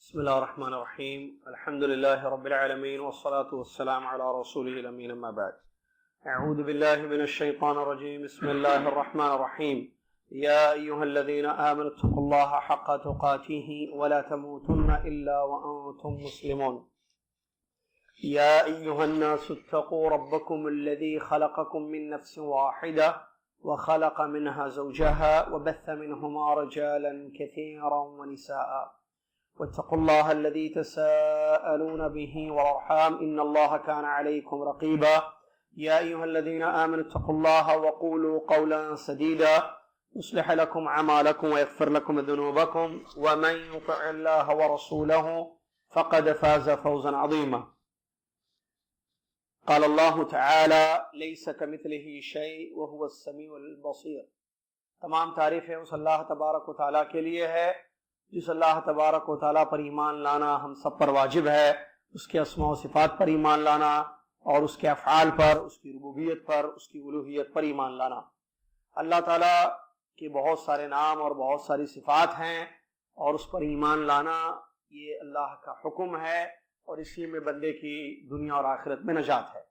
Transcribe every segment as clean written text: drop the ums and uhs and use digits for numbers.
بسم الله الرحمن الرحيم. الحمد لله رب العالمين والصلاة والسلام على رسوله الأمين. أما بعد، أعوذ بالله من الشيطان الرجيم. بسم الله الرحمن الرحيم. يا أيها الذين آمنوا اتقوا الله حق تقاته ولا تموتن إلا وأنتم مسلمون. يا أيها الناس اتقوا ربكم الذي خلقكم من نفس واحدة وخلق منها زوجها وبث منهما رجالا كثيرا ونساء واتقوا الله الذي تساءلون به والأرحام إن الله كان عليكم رقيبا. يا أيها الذين آمنوا اتقوا الله وقولوا قولا سديدا يصلح لكم أعمالكم ويغفر لكم ذنوبكم ومن يطع الله ورسوله فقد فاز فوزا عظيما. قال الله تعالى ليس كمثله شيء وهو السميع البصير. تمام تعریفیں اس اللہ تبارک و تعالیٰ کے لیے ہے جس اللہ تبارک و تعالیٰ پر ایمان لانا ہم سب پر واجب ہے، اس کے اسماء و صفات پر ایمان لانا اور اس کے افعال پر، اس کی ربوبیت پر، اس کی الوہیت پر ایمان لانا۔ اللہ تعالیٰ کے بہت سارے نام اور بہت ساری صفات ہیں اور اس پر ایمان لانا یہ اللہ کا حکم ہے اور اسی میں بندے کی دنیا اور آخرت میں نجات ہے۔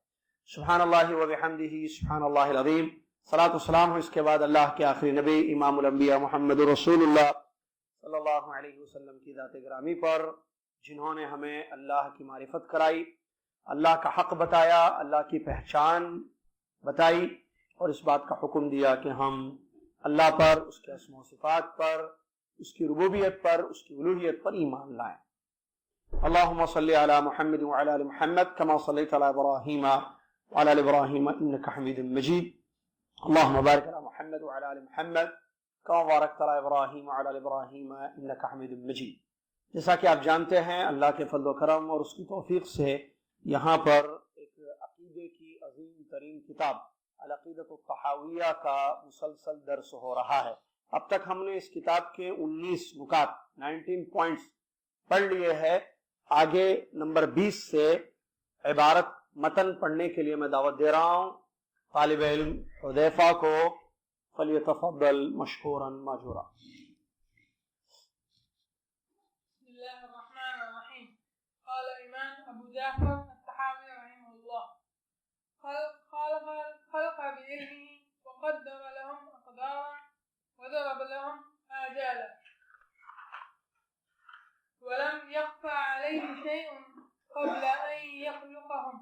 سبحان اللہ و بحمدہ سبحان اللہ العظیم۔ صلاۃ و سلام ہو اس کے بعد اللہ کے آخری نبی امام الانبیاء محمد رسول اللہ صلی اللہ علیہ وسلم کی ذات گرامی پر، جنہوں نے ہمیں اللہ کی معرفت کرائی، اللہ کا حق بتایا، اللہ کی پہچان بتائی اور اس بات کا حکم دیا کہ ہم اللہ پر، اس کے اسماء و صفات پر، اس کی ربوبیت پر، اس کی الوہیت پر ایمان لائیں۔ اللہم صلی علی محمد وعلی آل محمد کما صلیت علی ابراہیم وعلی آل ابراہیم انک حمید مجید۔ اللہم بارک علی محمد وعلی آل محمد کما بارکت علی ابراہیم وعلی آل ابراہیم انک حمید مجید۔ جیسا کہ آپ جانتے ہیں اللہ کے فضل و کرم اور اس کی توفیق سے یہاں پر ایک عقیدے کی عظیم ترین کتاب العقیدۃ الطحاویہ کا مسلسل درس ہو رہا ہے۔ اب تک ہم نے اس کتاب کے 19 نکات 19 پوائنٹس پڑھ لیے ہیں۔ آگے نمبر 20 سے عبارت متن پڑھنے کے لیے میں دعوت دے رہا ہوں طالب علم حذیفہ کو، فلیتفضل مشکورا ماجورا۔ بسم الله الرحمن الرحيم. قال الإمام أبو جعفر الطحاوي رحمه الله: خلق بعلمه وقدر لهم أقدارا وضرب لهم آجالا ولم يخفى عليه شيء قبل أن يخلقهم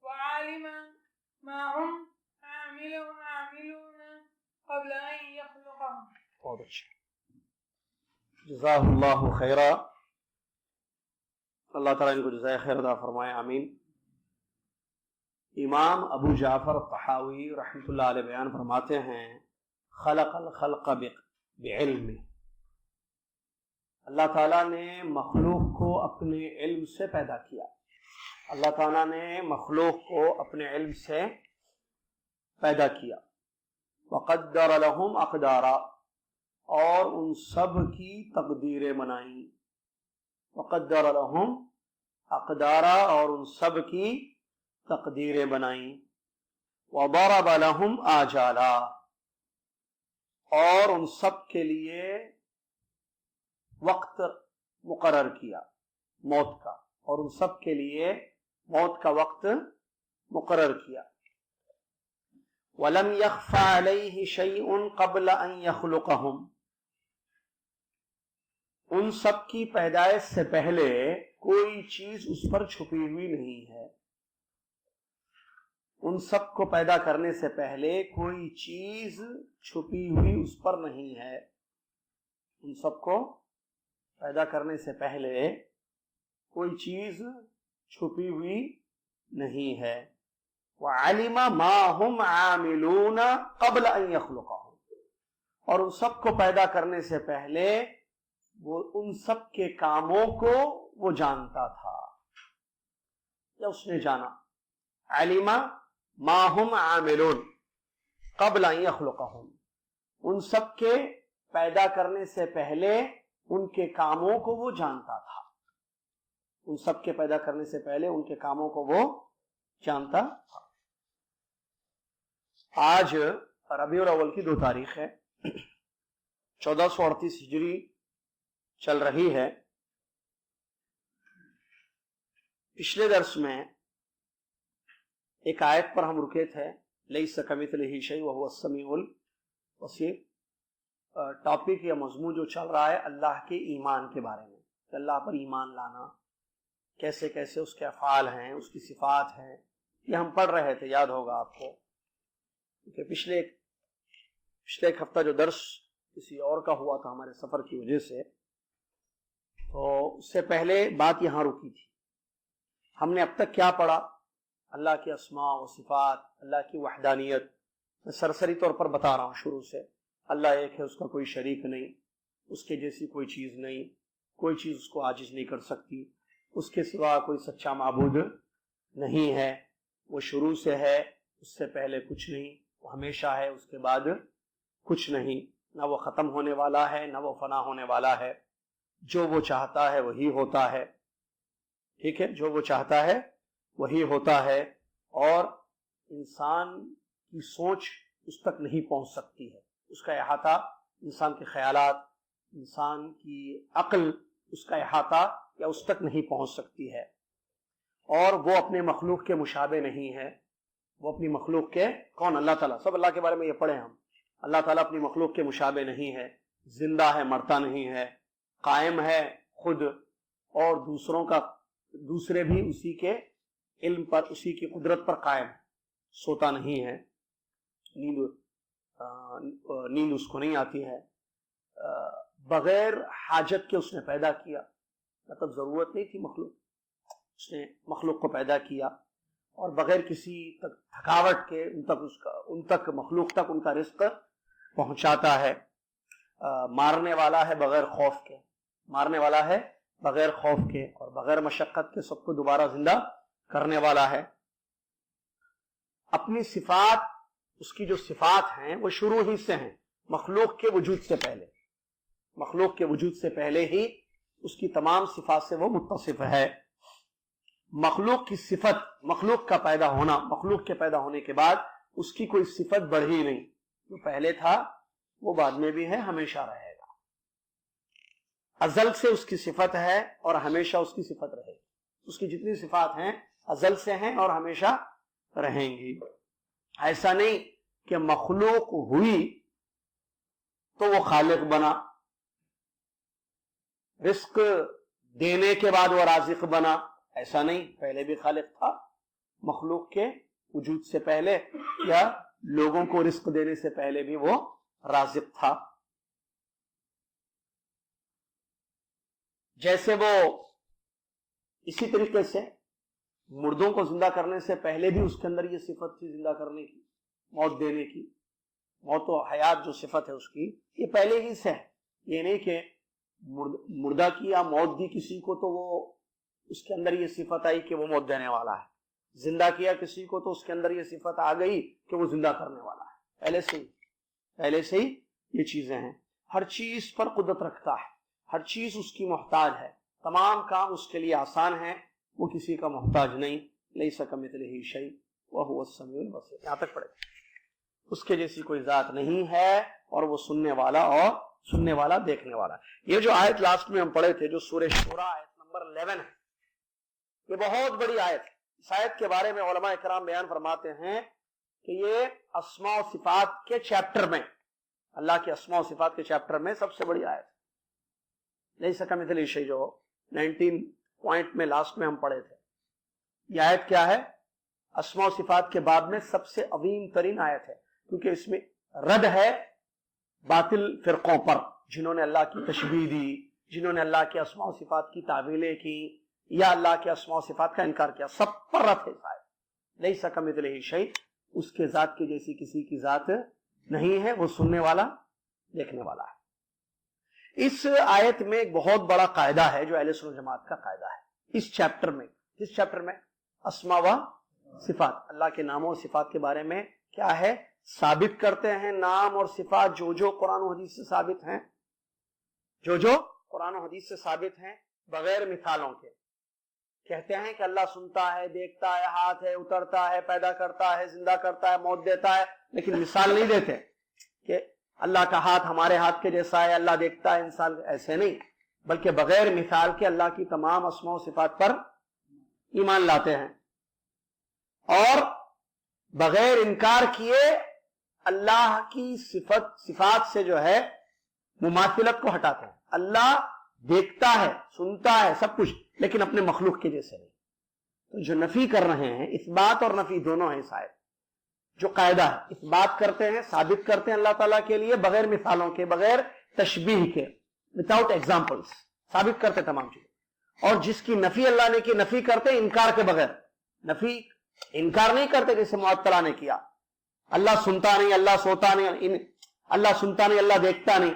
وعالم ما هم عاملون قبل أن يخلقهم۔ بہت اچھا، جزاہ اللہ خیرہ۔ اللہ تعالیٰ ان کو جزائے خیر عطا فرمائے، آمین۔ امام ابو جعفر الطحاوی رحمۃ اللہ علیہ بیان فرماتے ہیں خلق الخلق بعلم، اللہ تعالیٰ نے مخلوق کو اپنے علم سے پیدا کیا۔ اللہ تعالیٰ نے مخلوق کو اپنے علم سے پیدا کیا۔ وقدر لهم اقدارا، اور ان سب کی تقدیریں بنائیں۔ وقدر لهم اقدارا، اور ان سب کی تقدیریں بنائیں۔ وضرب لهم آجالا، اور ان سب کے لیے وقت مقرر کیا موت کا، اور ان سب کے لیے موت کا وقت مقرر کیا۔ وَلَمْ يَخْفَ عَلَيْهِ شَيْءٌ قَبْلَ أَنْ يَخْلُقَهُمْ، ان سب کی پیدائش سے پہلے کوئی چیز اس پر چھپی ہوئی نہیں ہے۔ ان سب کو پیدا کرنے سے پہلے کوئی چیز چھپی ہوئی اس پر نہیں ہے۔ ان سب کو پیدا کرنے سے پہلے کوئی چیز چھپی ہوئی نہیں ہے۔ وَعَلِمَ مَا هُمْ عَامِلُونَ قَبْلَ أَنْ يَخْلُقَهُمْ، اور ان سب کو پیدا کرنے سے پہلے وہ ان سب کے کاموں کو وہ جانتا تھا یا اس نے جانا۔ عَلِمَ مَا هُمْ عَامِلُونَ قَبْلَ أَنْ يَخْلُقَهُمْ، ان سب کے پیدا کرنے سے پہلے ان کے کاموں کو وہ جانتا تھا۔ ان سب کے پیدا کرنے سے پہلے ان کے کاموں کو وہ جانتا تھا۔ آج ربیع الاول کی 2 تاریخ ہے، 1438 ہجری چل رہی ہے۔ پچھلے درس میں ایک آیت پر ہم رکے تھے، لیس کمثلہ شیء وہو السمیع البصیر۔ ٹاپک یا مضمون جو چل رہا ہے اللہ کے ایمان کے بارے میں، کہ اللہ پر ایمان لانا کیسے کیسے اس کے افعال ہیں، اس کی صفات ہیں، یہ ہم پڑھ رہے تھے، یاد ہوگا آپ کو کہ پچھلے ایک ہفتہ جو درس کسی اور کا ہوا تھا ہمارے سفر کی وجہ سے، تو اس سے پہلے بات یہاں رکی تھی۔ ہم نے اب تک کیا پڑھا؟ اللہ کے اسماء و صفات، اللہ کی وحدانیت۔ میں سرسری طور پر بتا رہا ہوں شروع سے۔ اللہ ایک ہے، اس کا کوئی شریک نہیں، اس کے جیسی کوئی چیز نہیں، کوئی چیز اس کو عاجز نہیں کر سکتی، اس کے سوا کوئی سچا معبود نہیں ہے، وہ شروع سے ہے، اس سے پہلے کچھ نہیں، وہ ہمیشہ ہے، اس کے بعد کچھ نہیں، نہ وہ ختم ہونے والا ہے نہ وہ فنا ہونے والا ہے، جو وہ چاہتا ہے وہی ہوتا ہے، ٹھیک ہے، جو وہ چاہتا ہے وہی ہوتا ہے، اور انسان کی سوچ اس تک نہیں پہنچ سکتی ہے، اس کا احاطہ، انسان کے خیالات، انسان کی عقل، اس کا احاطہ یا اس تک نہیں پہنچ سکتی ہے، اور وہ اپنے مخلوق کے مشابہ نہیں ہے۔ وہ اپنی مخلوق کے، کون؟ اللہ تعالیٰ، سب اللہ کے بارے میں یہ پڑھے ہم، اللہ تعالیٰ اپنی مخلوق کے مشابہ نہیں ہے، زندہ ہے، مرتا نہیں ہے، قائم ہے خود، اور دوسرے بھی اسی کے علم پر، اسی کی قدرت پر قائم، سوتا نہیں ہے، نیند اس کو نہیں آتی ہے، بغیر حاجت کے اس نے پیدا کیا، مطلب ضرورت نہیں تھی مخلوق، اس نے مخلوق کو پیدا کیا، اور بغیر کسی تھکاوٹ کے ان تک مخلوق تک ان کا رزق پہنچاتا ہے، مارنے والا ہے بغیر خوف کے، مارنے والا ہے بغیر خوف کے، اور بغیر مشقت کے سب کو دوبارہ زندہ کرنے والا ہے۔ اپنی صفات، اس کی جو صفات ہیں وہ شروع ہی سے ہیں، مخلوق کے وجود سے پہلے، مخلوق کے وجود سے پہلے ہی اس کی تمام صفات سے وہ متصف ہے۔ مخلوق کی صفت، مخلوق کا پیدا ہونا، مخلوق کے پیدا ہونے کے بعد اس کی کوئی صفت بڑھی نہیں، جو پہلے تھا وہ بعد میں بھی ہے، ہمیشہ رہے گا، ازل سے اس کی صفت ہے اور ہمیشہ اس کی صفت رہے گی، اس کی جتنی صفات ہیں ازل سے ہیں اور ہمیشہ رہیں گی۔ ایسا نہیں کہ مخلوق ہوئی تو وہ خالق بنا، رزق دینے کے بعد وہ رازق بنا، ایسا نہیں، پہلے بھی خالق تھا، مخلوق کے وجود سے پہلے یا لوگوں کو رزق دینے سے پہلے بھی وہ رازق تھا۔ جیسے وہ اسی طریقے سے مردوں کو زندہ کرنے سے پہلے بھی اس کے اندر یہ صفت تھی زندہ کرنے کی، موت دینے کی، موت و حیات جو صفت ہے اس کی، یہ پہلے ہی سے ہے، یہ نہیں کہ مردہ کی یا موت دی کسی کو تو وہ اس کے اندر یہ صفت آئی کہ وہ موت دینے والا ہے، زندہ کیا کسی کو تو اس کے اندر یہ صفت آ گئی کہ وہ زندہ کرنے والا ہے، پہلے سے ہی یہ چیزیں ہیں۔ ہر چیز پر قدرت رکھتا ہے، ہر چیز اس کی محتاج ہے، تمام کام اس کے لیے آسان ہیں، وہ کسی کا محتاج نہیں، لیس کمثلہ شیء وہو السمیع البصیر، یہاں تک پڑھے، اس کے جیسی کوئی ذات نہیں ہے، اور وہ سننے والا دیکھنے والا۔ یہ جو آیت لاسٹ میں ہم پڑھے تھے، جو سورہ شورى آیت نمبر 11 ہے، یہ بہت بڑی آیت ہے۔ اس آیت کے بارے میں علماء اکرام بیان فرماتے ہیں کہ یہ اسماء و صفات کے چیپٹر میں، اللہ کے اسماء و صفات کے چیپٹر میں سب سے بڑی آیت ہے۔ لیس کمثلہ شیء، جو 19 پوائنٹ میں لاسٹ میں ہم پڑھے تھے، یہ آیت کیا ہے؟ اسماء و صفات کے باب میں سب سے عظیم ترین آیت ہے، کیونکہ اس میں رد ہے باطل فرقوں پر، جنہوں نے اللہ کی تشبیہ دی، جنہوں نے اللہ کے اسماء و صفات کی تعویلیں کی یا اللہ کے اسماء و صفات کا انکار کیا، سب پر رد ہے شاید۔ لیس کمثلہ شیء، اس کے ذات کے جیسی کسی کی ذات نہیں ہے، وہ سننے والا دیکھنے والا ہے۔ اس آیت میں ایک بہت بڑا قاعدہ ہے جو اہل سنت جماعت کا قاعدہ ہے اس چیپٹر میں۔ کس چیپٹر میں؟ اسماء و صفات، اللہ کے ناموں اور صفات کے بارے میں کیا ہے؟ ثابت کرتے ہیں نام اور صفات جو قرآن و حدیث سے ثابت ہیں، جو قرآن و حدیث سے ثابت ہیں، بغیر مثالوں کے۔ کہتے ہیں کہ اللہ سنتا ہے، دیکھتا ہے، ہاتھ ہے، اترتا ہے، پیدا کرتا ہے، زندہ کرتا ہے، موت دیتا ہے، لیکن مثال نہیں دیتے کہ اللہ کا ہاتھ ہمارے ہاتھ کے جیسا ہے، اللہ دیکھتا ہے، انسان، ایسے نہیں، بلکہ بغیر مثال کے اللہ کی تمام اسماء و صفات پر ایمان لاتے ہیں اور بغیر انکار کیے اللہ کی صفات سے جو ہے مماثلت کو ہٹاتے ہیں. اللہ دیکھتا ہے، سنتا ہے، سب کچھ، لیکن اپنے مخلوق کے جیسے نہیں. تو جو نفی کر رہے ہیں، اس بات اور نفی دونوں ہیں. شاید جو قاعدہ ہے، اس بات کرتے ہیں، ثابت کرتے ہیں اللہ تعالیٰ کے لیے بغیر مثالوں کے، بغیر تشبیہ کے، وداؤٹ ایگزامپلس ثابت کرتے تمام چیزیں. اور جس کی نفی اللہ نے کی، نفی کرتے انکار کے بغیر. نفی انکار نہیں کرتے جیسے معطلہ نے کیا، اللہ سنتا نہیں، اللہ سوتا نہیں، اللہ سنتا نہیں، اللہ دیکھتا نہیں.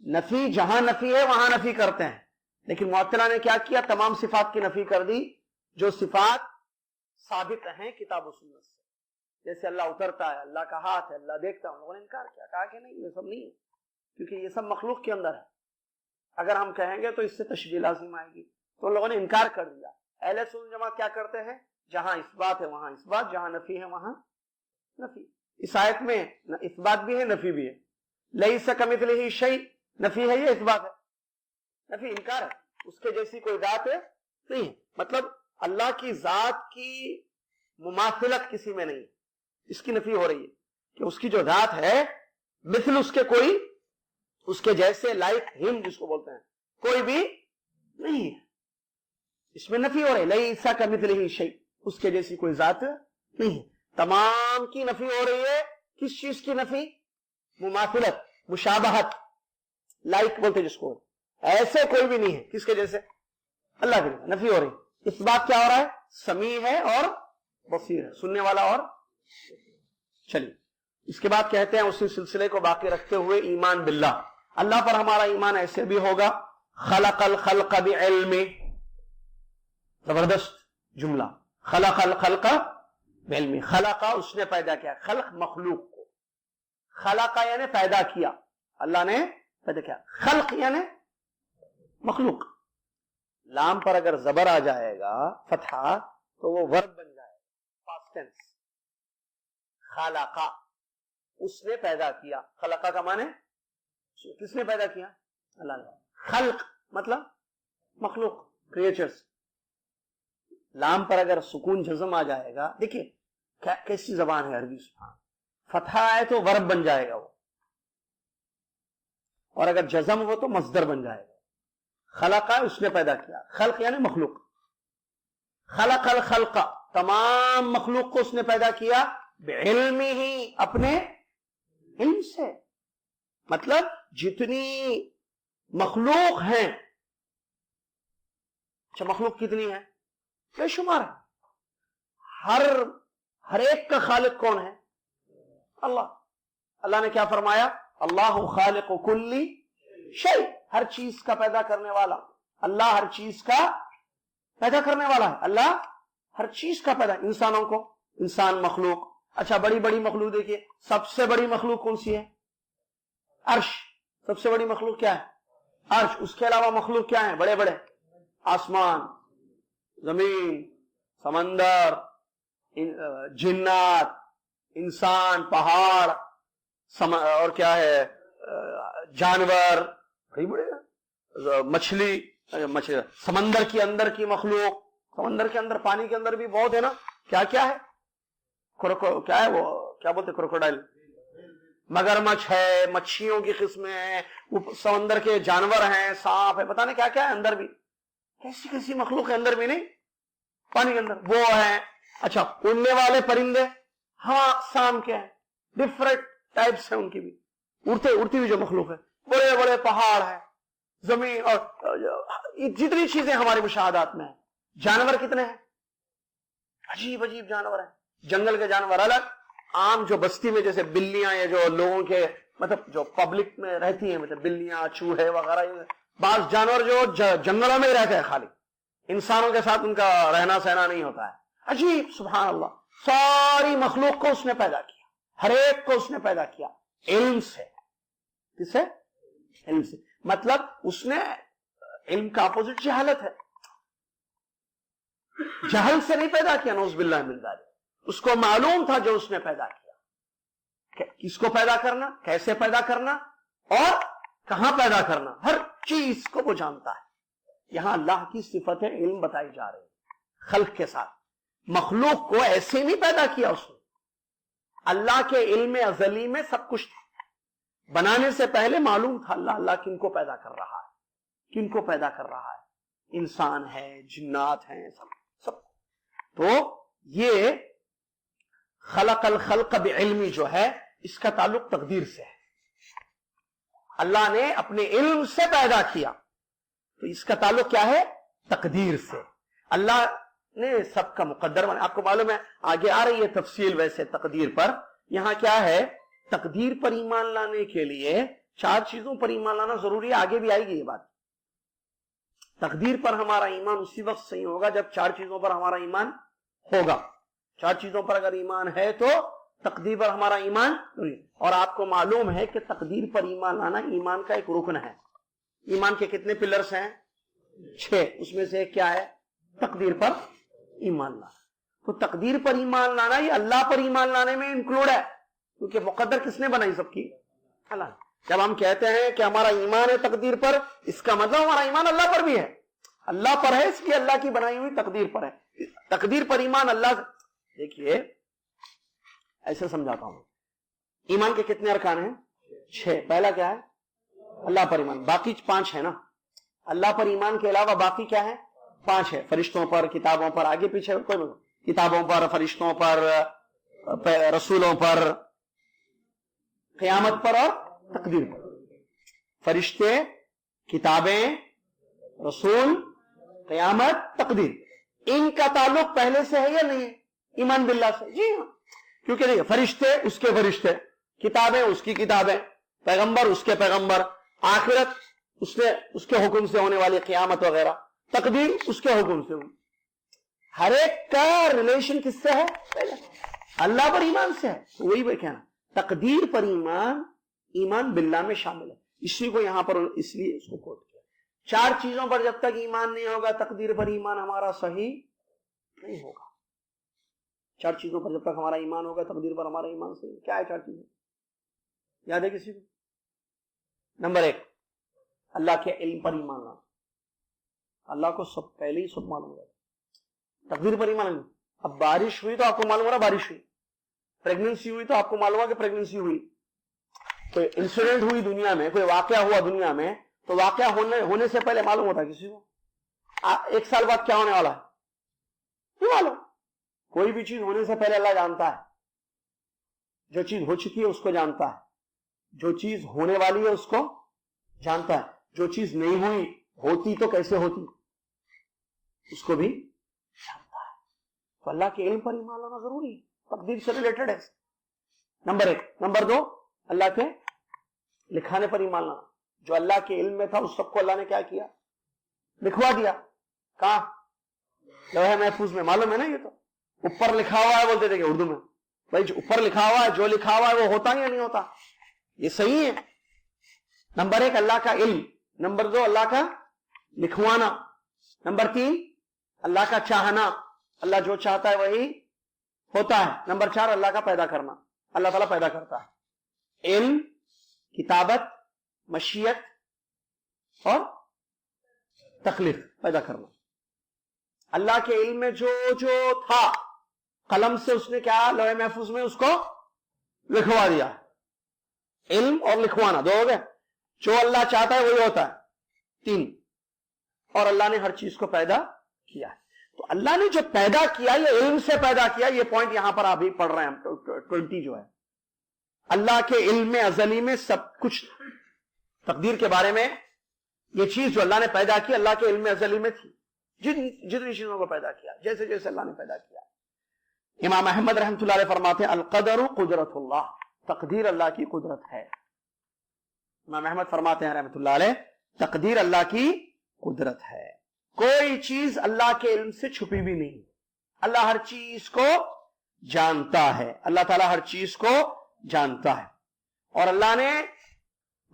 نفی جہاں نفی ہے وہاں نفی کرتے ہیں. لیکن معطلہ نے کیا کیا؟ تمام صفات کی نفی کر دی جو صفات ثابت ہیں کتاب و سنت سے. جیسے اللہ اترتا ہے، اللہ کا ہاتھ ہے، اللہ دیکھتا ہے. ان لوگوں نے انکار کیا، کہا کہ نہیں یہ سب نہیں ہے، کیونکہ یہ سب مخلوق کے اندر ہے. اگر ہم کہیں گے تو اس سے تشبیہ لازم آئے گی. تو ان لوگوں نے انکار کر دیا. اہل سنت جماعت کیا کرتے ہیں؟ جہاں اس بات ہے وہاں اس بات، جہاں نفی ہے وہاں نفی. اس آیت میں اس بات بھی ہے، نفی بھی ہے. لیس کمثلہ شیء نفی ہے، یہ اس بات ہے. نفی انکار ہے، اس کے جیسی کوئی ذات ہے نہیں ہے. مطلب اللہ کی ذات کی مماثلت کسی میں نہیں ہے. اس کی نفی ہو رہی ہے کہ اس کی جو ذات ہے مثل اس کے کوئی، اس کے جیسے، لائک ہم جس کو بولتے ہیں، کوئی بھی نہیں ہے. اس میں نفی ہو رہی ہے. لیس کمثلہ شیء، اس کے جیسی کوئی ذات نہیں ہے. تمام کی نفی ہو رہی ہے. کس چیز کی نفی؟ مماثلت، مشابہت، لائک بولتے جس کو. ایسے کوئی بھی نہیں ہے کس کے جیسے، اللہ کے جیسے. نفی ہو رہی ہے. اس بات کیا ہو رہا ہے؟ سمیع ہے اور بصیر ہے، سننے والا. اور چلیے اس کے بعد کہتے ہیں اسی سلسلے کو باقی رکھتے ہوئے ایمان باللہ. اللہ پر ہمارا ایمان ایسے بھی ہوگا. خلق الخلق بعلم، زبردست جملہ. خلق الخلق بعلم، خلق اس نے پیدا کیا. خلق مخلوق کو، خلق یعنی پیدا کیا، اللہ نے پیدا کیا. خلق یعنی مخلوق. لام پر اگر زبر آ جائے گا فتحہ تو وہ ورب بن جائے گا، پاسٹ ٹینس. خلقہ اس نے پیدا کیا. خلقہ کا معنی کس نے پیدا کیا؟ اللہ نے. خلق مطلب مخلوق، کریچرز. لام پر اگر سکون جزم آ جائے گا، دیکھیے کیسی زبان ہے عربی. سبحان. فتحہ آئے تو ورب بن جائے گا وہ، اور اگر جزم ہو تو مصدر بن جائے گا. خلقہ اس نے پیدا کیا. خلق یعنی مخلوق. خلق الخلق تمام مخلوق کو اس نے پیدا کیا. بعلم ہی اپنے علم سے. مطلب جتنی مخلوق ہیں، اچھا مخلوق کتنی ہے؟ بے شمار ہے. ہر ایک کا خالق کون ہے؟ اللہ. اللہ نے کیا فرمایا؟ اللہ خالق کل شیء، ہر چیز کا پیدا کرنے والا. اللہ ہر چیز کا پیدا کرنے والا ہے. اللہ ہر چیز کا پیدا. انسانوں کو، انسان مخلوق. اچھا بڑی بڑی مخلوق دیکھیے، سب سے بڑی مخلوق کون سی ہے؟ عرش. سب سے بڑی مخلوق کیا ہے؟ عرش. اس کے علاوہ مخلوق کیا ہے؟ بڑے بڑے آسمان، زمین، سمندر، جنات، انسان، پہاڑ، اور کیا ہے، جانور، بڑی بڑے، مچھلی، سمندر کے اندر کی مخلوق. سمندر کے اندر، پانی کے اندر بھی بہت ہے نا. کیا کیا ہے؟ کیا ہے وہ، کیا بولتے، کروکوڈائل، مگرمچھ ہے، مچھلیوں کی قسمیں ہیں، سمندر کے جانور ہیں، سانپ ہے، پتہ نہیں کیا کیا ہے اندر بھی. کیسی کیسی مخلوق ہے اندر بھی نہیں، پانی کے اندر وہ ہے. اچھا اڑنے والے پرندے، ہاں اقسام کے ہیں، ڈفرنٹ ٹائپس ہیں ان کی بھی. اڑتی ہوئی جو مخلوق ہے. بڑے بڑے پہاڑ ہیں، زمین، اور جتنی چیزیں ہمارے مشاہدات میں ہیں. جانور کتنے ہیں؟ عجیب عجیب جانور ہیں. جنگل کے جانور الگ، عام جو بستی میں جیسے بلیاں، یا جو لوگوں کے مطلب جو پبلک میں رہتی ہیں، مطلب بلیاں، چوہے وغیرہ. بعض جانور جو جنگلوں میں ہی رہتے ہیں، خالی انسانوں کے ساتھ ان کا رہنا سہنا نہیں ہوتا ہے. عجیب، سبحان اللہ. ساری مخلوق کو اس نے پیدا کیا، ہر ایک کو اس نے پیدا کیا علم سے. کس سے؟ علم سے. مطلب اس نے، علم کا اپوزٹ جہالت ہے. جہل سے نہیں پیدا کیا، نعوذ باللہ من ذالک. اس کو معلوم تھا جو اس نے پیدا کیا، کس کو پیدا کرنا، کیسے پیدا کرنا، اور کہاں پیدا کرنا. ہر چیز کو وہ جانتا ہے. یہاں اللہ کی صفت علم بتائی جا رہی ہے. خلق کے ساتھ. مخلوق کو ایسے نہیں پیدا کیا اس نے. اللہ کے علم ازلی میں سب کچھ تھا. بنانے سے پہلے معلوم تھا اللہ کن کو پیدا کر رہا ہے, کن کو پیدا کر رہا ہے. انسان ہے, جنات ہیں, سب. تو یہ خلق الخلق بعلمی جو ہے اس کا تعلق تقدیر سے ہے. اللہ نے اپنے علم سے پیدا کیا, تو اس کا تعلق کیا ہے؟ تقدیر سے. اللہ نے سب کا مقدر بنا. آپ کو معلوم ہے آگے آ رہی ہے تفصیل ویسے تقدیر پر. یہاں کیا ہے, تقدیر پر ایمان لانے کے لیے 4 چیزوں پر ایمان لانا ضروری ہے. آگے بھی آئے گی یہ بات. تقدیر پر ہمارا ایمان اسی وقت صحیح ہوگا جب 4 چیزوں پر ہمارا ایمان ہوگا. 4 چیزوں پر اگر ایمان ہے تو تقدیر پر ہمارا ایمان. اور آپ کو معلوم ہے کہ تقدیر پر ایمان لانا ایمان کا ایک رکن ہے. ایمان کے کتنے پلرز ہیں؟ 6. اس میں سے کیا ہے؟ تقدیر پر ایمان لانا. تو تقدیر پر ایمان لانا یہ اللہ پر ایمان لانے میں انکلوڈ ہے, کیونکہ مقدر کس نے بنائی سب کی؟ اللہ. جب ہم کہتے ہیں کہ ہمارا ایمان ہے تقدیر پر, اس کا مطلب ہمارا ایمان اللہ پر بھی ہے. اللہ پر ہے اس لیے اللہ کی بنائی ہوئی تقدیر پر ہے. تقدیر پر ایمان اللہ. دیکھیے ایسے سمجھاتا ہوں, ایمان کے کتنے ارکان ہیں؟ 6. پہلا کیا ہے؟ اللہ پر ایمان. باقی 5 ہے نا. اللہ پر ایمان کے علاوہ باقی کیا ہے؟ 5 ہے. فرشتوں پر, کتابوں پر, آگے پیچھے کوئی نہیں. کتابوں پر, فرشتوں پر, رسولوں پر, قیامت پر اور تقدیر پر. فرشتے, کتابیں, رسول, قیامت, تقدیر. ان کا تعلق پہلے سے ہے یا نہیں ہے؟ ایمان باللہ سے. جی ہاں, کیونکہ دیکھیں فرشتے اس کے فرشتے, کتابیں اس کی کتابیں, پیغمبر اس کے پیغمبر, آخرت اس کے حکم سے ہونے والی قیامت وغیرہ, تقدیر اس کے حکم سے ہوئی. ہر ایک کا ریلیشن کس سے ہے؟ اللہ پر ایمان سے ہے. وہی وہ کہنا تقدیر پر ایمان, ایمان باللہ میں شامل ہے. اسی کو یہاں پر اس لیے اس کو کوٹ کیا. 4 چیزوں پر جب تک ایمان نہیں ہوگا تقدیر پر ایمان ہمارا صحیح نہیں ہوگا. 4 چیزوں پر جب تک ہمارا ایمان ہوگا تقدیر پر ہمارا ایمان صحیح. کیا ہے 4 چیزیں؟ یاد ہے کسی کو؟ نمبر 1, اللہ کے علم پر ایمان لانا. اللہ کو سب پہلے ہی سب معلوم ہے. تقدیر پر ایمان. اب بارش ہوئی تو آپ کو معلوم ہو رہا بارش ہوئی. پریگننسی ہوئی تو آپ کو معلوم ہوا کہ پریگننسی ہوئی. کوئی انسیڈنٹ ہوئی دنیا میں, کوئی واقعہ ہوا دنیا میں, تو واقعہ ہونے سے پہلے معلوم ہوتا ہے کسی کو؟ 1 سال بعد کیا ہونے والا ہے نہیں معلوم. کوئی بھی چیز ہونے سے پہلے اللہ جانتا ہے. جو چیز ہو چکی ہے اس کو جانتا ہے, جو چیز ہونے والی ہے اس کو جانتا ہے, جو چیز نہیں ہوئی ہوتی تو کیسے ہوتی اس کو بھی جانتا ہے. تو اللہ کے علم پر ایمان لانا ضروری ہے, تقدیر سے ریلیٹڈ ہے. نمبر 1. نمبر 2, اللہ کے لکھانے پر ایمان لانا. جو اللہ کے علم میں تھا اس سب کو اللہ نے کیا کیا؟ لکھوا دیا. کہاں؟ لوح محفوظ میں. معلوم ہے نا, یہ تو اوپر لکھا ہوا ہے بولتے تھے کہ اردو میں, بھائی جو اوپر لکھا ہوا ہے, جو لکھا ہوا ہے وہ ہوتا یا نہیں ہوتا؟ یہ صحیح ہے. نمبر 1 اللہ کا علم. نمبر 2 اللہ کا لکھوانا. نمبر 3 اللہ کا چاہنا, اللہ جو چاہتا ہے وہی ہوتا ہے. نمبر 4 اللہ کا پیدا کرنا, اللہ تعالیٰ پیدا کرتا ہے. علم, کتابت, مشیت اور تخلیق, پیدا کرنا. اللہ کے علم میں جو تھا قلم سے اس نے کیا لوح محفوظ میں اس کو لکھوا دیا. علم اور لکھوانا 2 ہو گئے. جو اللہ چاہتا ہے وہی ہوتا ہے 3. اور اللہ نے ہر چیز کو پیدا کیا ہے. تو اللہ نے جو پیدا کیا یہ علم سے پیدا کیا. یہ پوائنٹ یہاں پر ابھی پڑھ رہے ہیں ہم 20 جو ہے. اللہ کے علم ازلی میں سب کچھ تقدیر کے بارے میں یہ چیز جو اللہ نے پیدا کی اللہ کے علم ازلی میں تھی. جتنی چیزوں کو پیدا کیا جیسے جیسے اللہ نے پیدا کیا. امام احمد رحمۃ اللہ علیہ فرماتے ہیں القدر قدرت اللہ, تقدیر اللہ کی قدرت ہے. امام احمد فرماتے ہیں رحمۃ اللہ علیہ تقدیر اللہ کی قدرت ہے. کوئی چیز اللہ کے علم سے چھپی بھی نہیں. اللہ ہر چیز کو جانتا ہے. اللہ تعالیٰ ہر چیز کو جانتا ہے. اور اللہ نے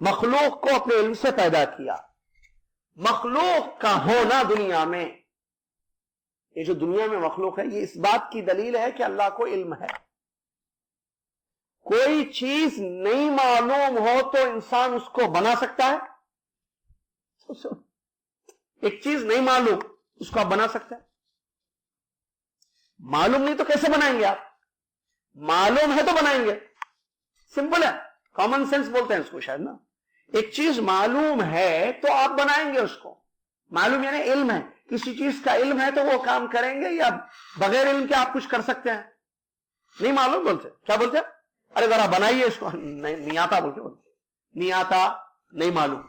مخلوق کو اپنے علم سے پیدا کیا. مخلوق کا ہونا دنیا میں, یہ جو دنیا میں مخلوق ہے, یہ اس بات کی دلیل ہے کہ اللہ کو علم ہے. کوئی چیز نہیں معلوم ہو تو انسان اس کو بنا سکتا ہے؟ ایک چیز نہیں معلوم اس کو آپ بنا سکتے ہیں؟ معلوم نہیں تو کیسے بنائیں گے آپ؟ معلوم ہے تو بنائیں گے. سمپل ہے, کامن سینس بولتے ہیں اس کو شاید نا. ایک چیز معلوم ہے تو آپ بنائیں گے اس کو. معلوم یعنی علم ہے, کسی چیز کا علم ہے تو وہ کام کریں گے, یا بغیر علم کے آپ کچھ کر سکتے ہیں؟ نہیں معلوم بولتے, کیا بولتے ہیں؟ ارے ذرا بنائیے اس کو, نہیں آتا بولتے, نہیں آتا, نہیں معلوم.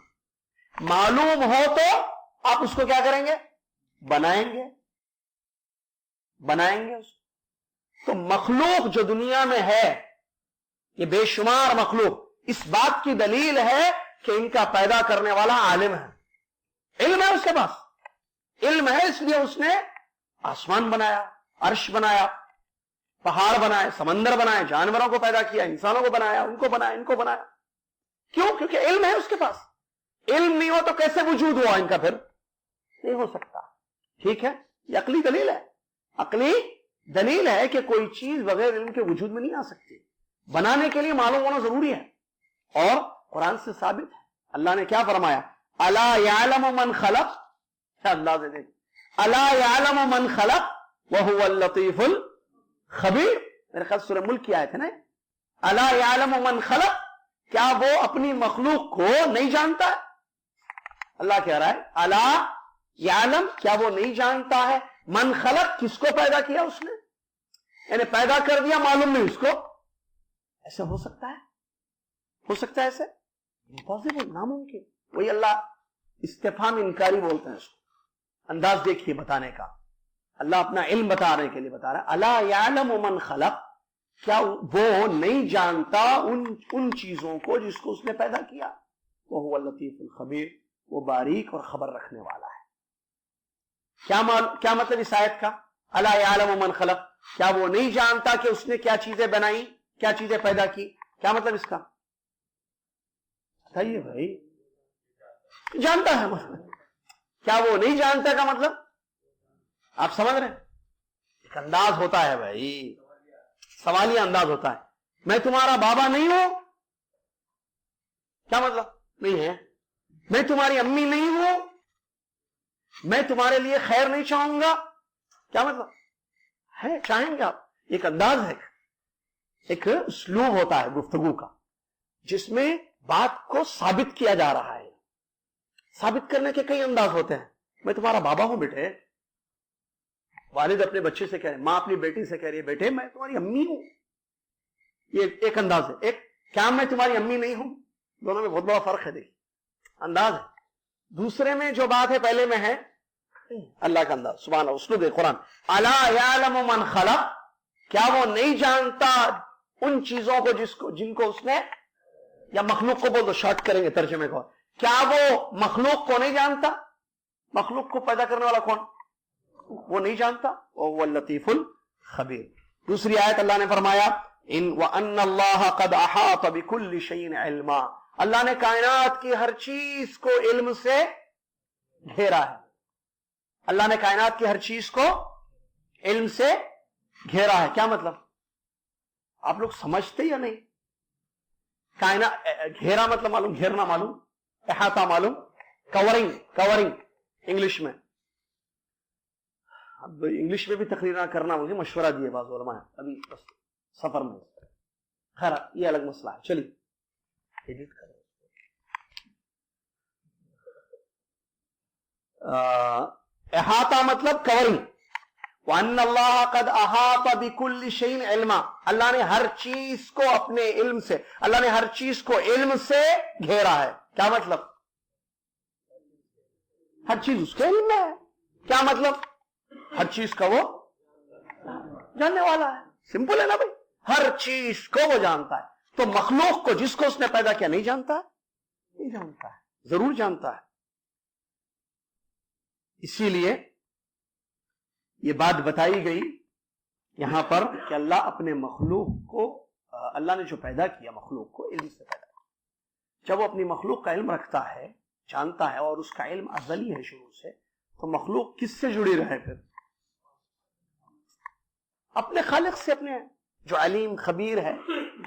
معلوم ہو تو آپ اس کو کیا کریں گے؟ بنائیں گے, بنائیں گے اس کو. تو مخلوق جو دنیا میں ہے, یہ بے شمار مخلوق, اس بات کی دلیل ہے کہ ان کا پیدا کرنے والا عالم ہے. علم ہے اس کے پاس, علم ہے, اس لیے اس نے آسمان بنایا, عرش بنایا, پہاڑ بنائے, سمندر بنائے, جانوروں کو پیدا کیا, انسانوں کو بنایا, ان کو بنایا, ان کو بنایا. کیوں؟ کیونکہ علم ہے اس کے پاس. علم نہیں ہو تو کیسے وجود ہوا ان کا؟ پھر نہیں ہو سکتا. ٹھیک ہے, یہ عقلی دلیل ہے, عقلی دلیل ہے کہ کوئی چیز بغیر علم کے وجود میں نہیں آ سکتی. بنانے کے لیے معلوم ہونا ضروری ہے, اور قرآن سے ثابت ہے. اللہ نے کیا فرمایا؟ الا یعلم من خلق, اللہ سے دیکھ, الا یعلم من خلق وهو اللطیف الخبیر. میرے خیال سورہ ملک کی آیت ہے نا, الا یعلم من خلق, کیا وہ اپنی مخلوق کو نہیں جانتا ہے؟ اللہ کہہ رہا ہے الا یعلم, کیا وہ نہیں جانتا ہے؟ من خلق, کس کو پیدا کیا اس نے, یعنی پیدا کر دیا, معلوم نہیں اس کو. ایسا ہو سکتا ہے؟ ہو سکتا ہے ایسے؟ امپاسبل, ناممکن. وہی اللہ استفہام انکاری بولتے ہیں اس کو. انداز دیکھیے بتانے کا, اللہ اپنا علم بتانے کے لیے بتا رہا ہے. الا یعلم من خلق, کیا وہ نہیں جانتا ان چیزوں کو جس کو اس نے پیدا کیا؟ وہو اللطیف الخبیر, وہ باریک اور خبر رکھنے والا ہے. کیا مطلب اس آیت کا؟ الا یعلم من خلق, کیا وہ نہیں جانتا کہ اس نے کیا چیزیں بنائی, کیا چیزیں پیدا کی؟ کیا مطلب اس کا؟ بتائیے بھائی. جانتا ہے مطلب, کیا وہ نہیں جانتا کا مطلب آپ سمجھ رہے ہیں؟ ایک انداز ہوتا ہے بھائی, سوالیہ انداز ہوتا ہے. میں تمہارا بابا نہیں ہوں, کیا مطلب؟ نہیں ہے. میں تمہاری امی نہیں ہوں, میں تمہارے لیے خیر نہیں چاہوں گا, کیا مطلب ہے؟ چاہیں گے آپ. ایک انداز ہے, ایک اسلوب ہوتا ہے گفتگو کا, جس میں بات کو ثابت کیا جا رہا ہے. ثابت کرنے کے کئی انداز ہوتے ہیں. میں تمہارا بابا ہوں بیٹے, والد اپنے بچے سے کہہ رہے, ماں اپنی بیٹی سے کہہ رہی ہے بیٹے میں تمہاری امی ہوں, یہ ایک انداز ہے. ایک کیا میں تمہاری امی نہیں ہوں, دونوں میں بہت بڑا فرق ہے. دیکھیے انداز ہے. دوسرے میں جو بات ہے پہلے میں ہے اللہ کا انداز. سبحان اللہ, اسلوب قرآن. الا یعلم من خلق, کیا وہ نہیں جانتا ان چیزوں کو جن کو اس نے, یا مخلوق کو بول دو, شارٹ کریں گے ترجمے کو. کیا وہ مخلوق کو نہیں جانتا؟ مخلوق کو پیدا کرنے والا کون؟ وہ نہیں جانتا. وہ اللطیف الخبیر. دوسری آیت اللہ نے فرمایا وَأَنَّ اللَّهَ قَدْ أَحَاطَ بِكُلِّ شَيْءٍ عِلْمًا, اللہ نے کائنات کی ہر چیز کو علم سے گھیرا ہے. اللہ نے کائنات کی ہر چیز کو علم سے گھیرا ہے. کیا مطلب آپ لوگ سمجھتے یا نہیں؟ کائنات گھیرا مطلب معلوم, گھیرنا معلوم, احاطہ معلوم, کورنگ انگلش میں. اب انگلش میں بھی تقریر نہ کرنا, مجھے مشورہ دیے بعض علماء ابھی سفر میں. خیر یہ الگ مسئلہ ہے. چلیے ایڈٹ کریں. احاطہ مطلب کورنگ. وَأَنَّ اللَّهَ قَدْ أَحَاطَ بِكُلِّ شَيْءٍ عِلْمًا, اللہ نے ہر چیز کو اپنے علم سے, اللہ نے ہر چیز کو علم سے گھیرا ہے. کیا مطلب؟ ہر چیز اس کے علم میں ہے. کیا مطلب؟ ہر چیز کا وہ جاننے والا ہے. سمپل ہے نا بھائی, ہر چیز کو وہ جانتا ہے. تو مخلوق کو جس کو اس نے پیدا کیا نہیں جانتا؟ نہیں جانتا ہے, ضرور جانتا ہے. اسی لیے یہ بات بتائی گئی یہاں پر کہ اللہ اپنے مخلوق کو, اللہ نے جو پیدا کیا مخلوق کو علم سے پیدا کیا. جب وہ اپنی مخلوق کا علم رکھتا ہے, جانتا ہے, اور اس کا علم ازلی ہے شروع سے, تو مخلوق کس سے جڑی رہے پھر؟ اپنے خالق سے, اپنے جو علیم خبیر ہے,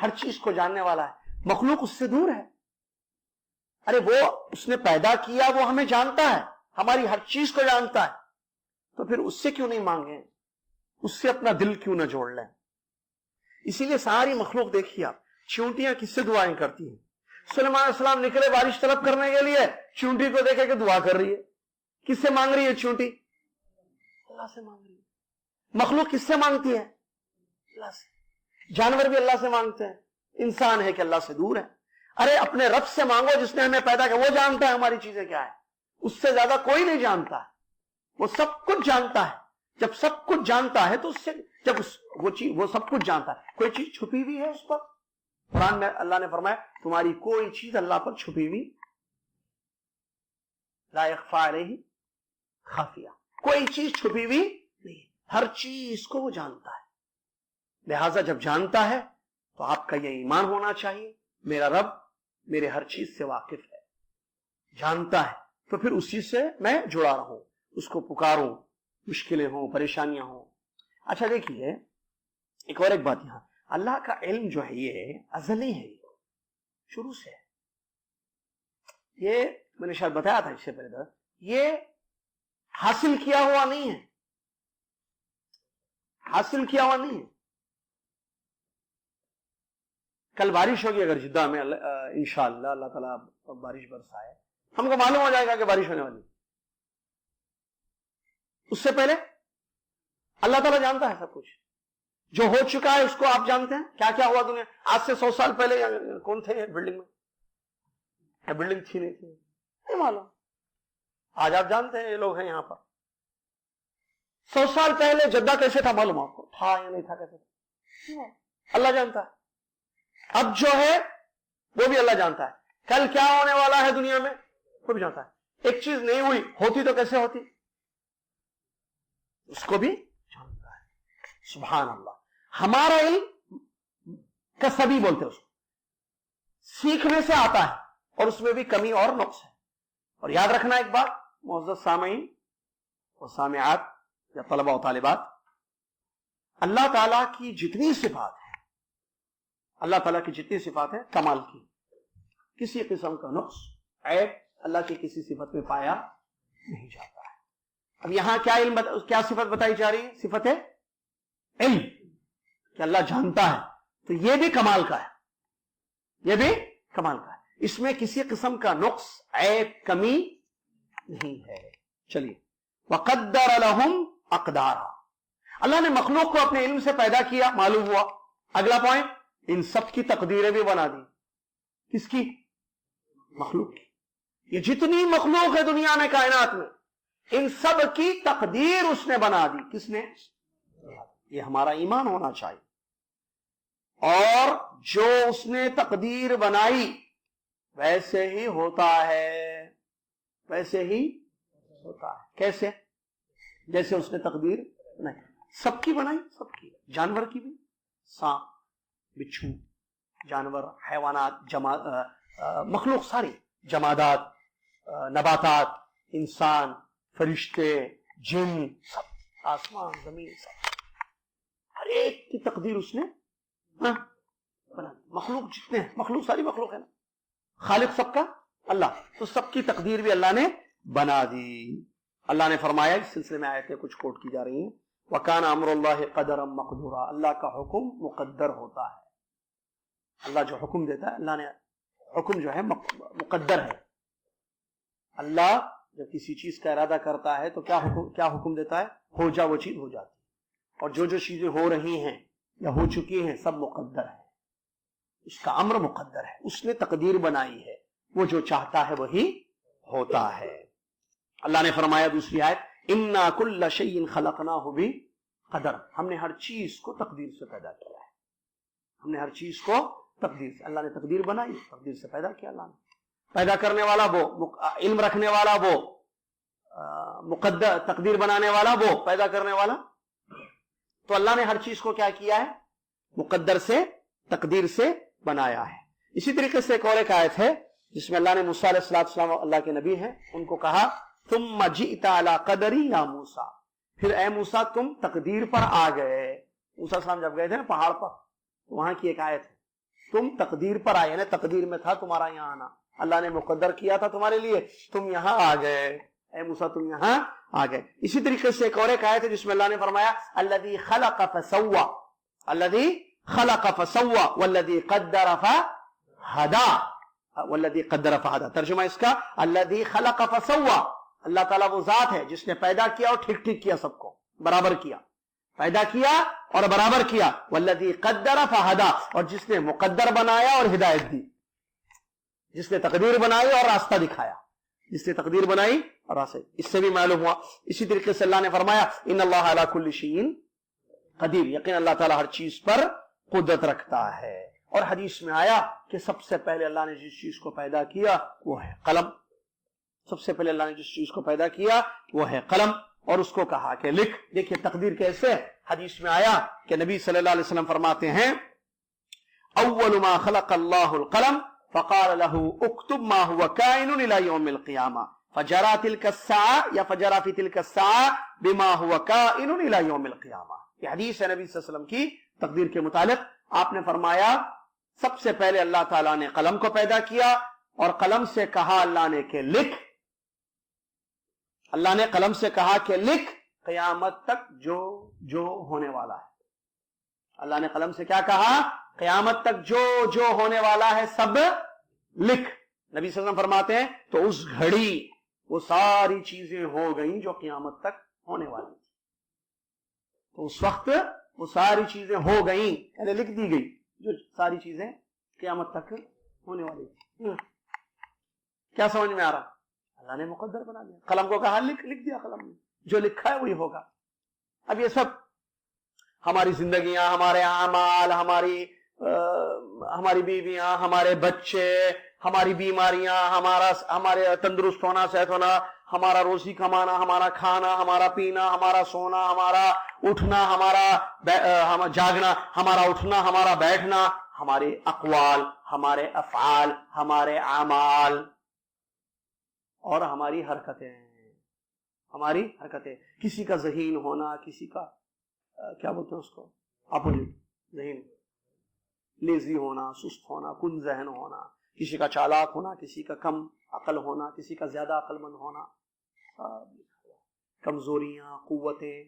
ہر چیز کو جاننے والا ہے. مخلوق اس سے دور ہے. ارے وہ اس نے پیدا کیا, وہ ہمیں جانتا ہے, ہماری ہر چیز کو جانتا ہے, تو پھر اس سے کیوں نہیں مانگیں؟ اس سے اپنا دل کیوں نہ جوڑ لیں؟ اسی لیے ساری مخلوق دیکھیے آپ، چونٹیاں کس سے دعائیں کرتی ہیں؟ سلیمان علیہ السلام نکلے بارش طلب کرنے کے لیے، چونٹی کو دیکھے کہ دعا کر رہی ہے. کس سے مانگ رہی ہے چونٹی؟ اللہ سے مانگ رہی ہے. مخلوق کس سے مانگتی ہے؟ اللہ سے. جانور بھی اللہ سے مانگتے ہیں. انسان ہے کہ اللہ سے دور ہے. ارے اپنے رب سے مانگو جس نے ہمیں پیدا کیا، وہ جانتا ہے ہماری چیزیں کیا ہے. اس سے زیادہ کوئی نہیں جانتا ہے. وہ سب کچھ جانتا ہے. جب سب کچھ جانتا ہے تو اس سے جب وہ سب کچھ جانتا ہے، کوئی چیز چھپی ہوئی ہے اس پر؟ قرآن میں اللہ نے فرمایا تمہاری کوئی چیز اللہ پر چھپی ہوئی لا یخفی علیہ خافیہ، کوئی چیز چھپی ہوئی نہیں، ہر چیز کو وہ جانتا ہے. لہذا جب جانتا ہے تو آپ کا یہ ایمان ہونا چاہیے میرا رب میرے ہر چیز سے واقف ہے، جانتا ہے، تو پھر اسی سے میں جڑا رہوں، اس کو پکاروں، مشکلیں ہوں، پریشانیاں ہوں. اچھا دیکھیے ایک اور بات، یہاں اللہ کا علم جو ہے یہ ازلی ہے، شروع سے ہے. یہ میں نے شاید بتایا تھا اس سے پہلے، یہ حاصل کیا ہوا نہیں ہے، حاصل کیا ہوا نہیں ہے. کل بارش ہوگی اگر جدہ میں انشاءاللہ اللہ تعالیٰ بارش برسائے، ہم کو معلوم ہو جائے گا کہ بارش ہونے والی. اس سے پہلے اللہ تعالیٰ جانتا ہے سب کچھ جو ہو چکا ہے، اس کو آپ جانتے ہیں. کیا کیا ہوا دنیا آج سے 100 سال پہلے کون تھے بلڈنگ میں، یا بلڈنگ تھی نہیں تھی نہیں معلوم. آج آپ جانتے ہیں یہ لوگ ہیں یہاں پر. 100 سال پہلے جدہ کیسے تھا معلوم آپ کو؟ تھا یا نہیں تھا، کیسے تھا؟ اللہ جانتا ہے. اب جو ہے وہ بھی اللہ جانتا ہے. کل کیا ہونے والا ہے دنیا میں وہ بھی جانتا ہے. ایک چیز نہیں ہوئی ہوتی تو کیسے ہوتی، اس کو بھی جانتا ہے. سبحان اللہ. ہمارا علم کسبی بولتے ہیں اس کو، سیکھنے سے آتا ہے اور اس میں بھی کمی اور نقص ہے. اور یاد رکھنا ایک بات معزز سامعین و سامعات یا طلبہ و طالبات، اللہ تعالیٰ کی جتنی صفات ہے، اللہ تعالیٰ کی جتنی صفات ہے کمال کی، کسی قسم کا نقص عیب اللہ کی کسی صفت میں پایا نہیں جاتا ہے. اب یہاں کیا صفت بتائی جا رہی ہے؟ صفت ہے علم، کہ اللہ جانتا ہے. تو یہ بھی کمال کا ہے، یہ بھی کمال کا ہے. اس میں کسی قسم کا نقص عیب کمی نہیں ہے. چلیے وقدر لهم اقدارا، اللہ نے مخلوق کو اپنے علم سے پیدا کیا، معلوم ہوا. اگلا پوائنٹ، ان سب کی تقدیریں بھی بنا دی. کس کی؟ مخلوق کی. یہ جتنی مخلوق ہے دنیا میں کائنات میں، ان سب کی تقدیر اس نے بنا دی. کس نے؟ یہ ہمارا ایمان ہونا چاہیے. اور جو اس نے تقدیر بنائی ویسے ہی ہوتا ہے، ویسے ہی ہوتا ہے. کیسے؟ جیسے اس نے تقدیر بنائی، سب کی بنائی، سب کی، جانور کی بھی، سانپ، بچھو، جانور، حیوانات، مخلوق ساری، جمادات، نباتات، انسان، فرشتے، جن، سب، آسمان، زمین، سب، ہر ایک کی تقدیر اس نے بنا. مخلوق جتنے ہیں، مخلوق ساری مخلوق ہے نا، خالق سب کا اللہ، تو سب کی تقدیر بھی اللہ نے بنا دی. اللہ نے فرمایا، اس سلسلے میں آیتیں کچھ کوٹ کی جا رہی ہیں، وَكَانَ أَمْرُ اللَّهِ قَدَرًا مَقْدُورًا، اللہ کا حکم مقدر ہوتا ہے. اللہ جو حکم دیتا ہے، اللہ نے حکم جو ہے مقدر ہے. اللہ جب کسی چیز کا ارادہ کرتا ہے تو کیا حکم دیتا ہے؟ ہو جا، وہ چیز ہو جاتی ہے. اور جو چیزیں ہو رہی ہیں یا ہو چکی ہیں سب مقدر ہے، اس کا امر مقدر ہے، اس نے تقدیر بنائی ہے، وہ جو چاہتا ہے وہی ہوتا ہے. اللہ نے فرمایا دوسری آیت، اِنَّا كُلَّ شَيْءٍ خَلَقْنَاهُ بِقَدَرٍ، ہم نے ہر چیز کو تقدیر سے پیدا کیا ہے. ہم نے ہر چیز کو تقدیر سے، اللہ نے تقدیر بنائی، تقدیر سے پیدا کیا. اللہ نے پیدا کرنے والا وہ، علم رکھنے والا وہ، مقدر تقدیر بنانے والا وہ، پیدا کرنے والا. تو اللہ نے ہر چیز کو کیا کیا ہے؟ مقدر سے، تقدیر سے بنایا ہے. اسی طریقے سے ایک اور ایک آیت ہے جس میں اللہ نے موسیٰ علیہ السلام، اللہ کے نبی ہیں، ان کو کہا ثم جئت علی قدری یا موسیٰ، پھر اے موسیٰ تم تقدیر پر آ گئے. موسیٰ السلام جب گئے تھے نا پہاڑ پر، وہاں کی ایک آیت ہے، تم تقدیر پر آئے، یعنی تقدیر میں تھا تمہارا یہاں آنا، اللہ نے مقدر کیا تھا تمہارے لیے، تم یہاں آ گئے. اے موسیٰ تم یہاں آ گئے. اسی طریقے سے ایک اور ایک آیت ہے جس میں اللہ نے فرمایا الذی خلق فسوى الذی خلق فسوى والذی قدر فہدى والذی قدر فہدى. ترجمہ اس کا الذی خلق فسوى، اللہ تعالیٰ وہ ذات ہے جس نے پیدا کیا اور ٹھیک ٹھیک کیا، سب کو برابر کیا، پیدا کیا اور برابر کیا. والذی قدر فہدى، اور جس نے مقدر بنایا اور ہدایت دی، جس نے تقدیر بنائی اور راستہ دکھایا، جس نے تقدیر بنائی اور راستہ. اس سے بھی معلوم ہوا. اسی طریقے سے اللہ نے فرمایا ان اللہ علی کل شیء قدیر، یقین اللہ تعالیٰ ہر چیز پر قدرت رکھتا ہے. اور حدیث میں آیا کہ سب سے پہلے اللہ نے جس چیز کو پیدا کیا وہ ہے قلم. سب سے پہلے اللہ نے جس چیز کو پیدا کیا وہ ہے قلم، اور اس کو کہا کہ لکھ. دیکھیے تقدیر کیسے. حدیث میں آیا کہ نبی صلی اللہ علیہ وسلم فرماتے ہیں اول ما خلق اللہ القلم فقال له اكتب ما هو كائن الى يوم القيامه فجرى تلك الساعه یا فجرى في تلك الساعه بما هو كائن الى يوم القيامه. یہ حدیث ہے نبی صلی اللہ علیہ وسلم کی تقدیر کے متعلق. آپ نے فرمایا سب سے پہلے اللہ تعالیٰ نے قلم کو پیدا کیا اور قلم سے کہا اللہ نے کہ لکھ. اللہ نے قلم سے کہا کہ لکھ قیامت تک جو جو ہونے والا ہے. اللہ نے قلم سے کیا کہا؟ قیامت تک جو جو ہونے والا ہے سب لکھ. نبی صلی اللہ علیہ وسلم فرماتے ہیں تو اس گھڑی وہ ساری چیزیں ہو گئیں جو قیامت تک ہونے والی تھی. تو اس وقت وہ ساری چیزیں ہو گئیں، یعنی لکھ دی گئی جو ساری چیزیں قیامت تک ہونے والی تھی. کیا سمجھ میں آ رہا؟ اللہ نے مقدر بنا دیا. قلم کو کہا لکھ دیا قلم نے، جو لکھا ہے وہی ہوگا. اب یہ سب ہماری زندگیاں، ہمارے اعمال، ہماری بیویاں، ہمارے بچے، ہماری بیماریاں، ہمارے تندرست ہونا، صحت ہونا، ہمارا روزی کمانا، ہمارا کھانا، ہمارا پینا، ہمارا سونا، ہمارا اٹھنا، ہمارا جاگنا، ہمارا اٹھنا، ہمارا بیٹھنا، ہمارے اقوال، ہمارے افعال، ہمارے اعمال اور ہماری حرکتیں. کسی کا ذہین ہونا، کسی کا کیا بولتے ہیں اس کو اپوزٹ، ذہین، لیزی ہونا، سست ہونا، کن ذہن ہونا، کسی کا چالاک ہونا، کسی کا کم عقل ہونا، کسی کا زیادہ عقل مند ہونا، کمزوریاں، قوتیں،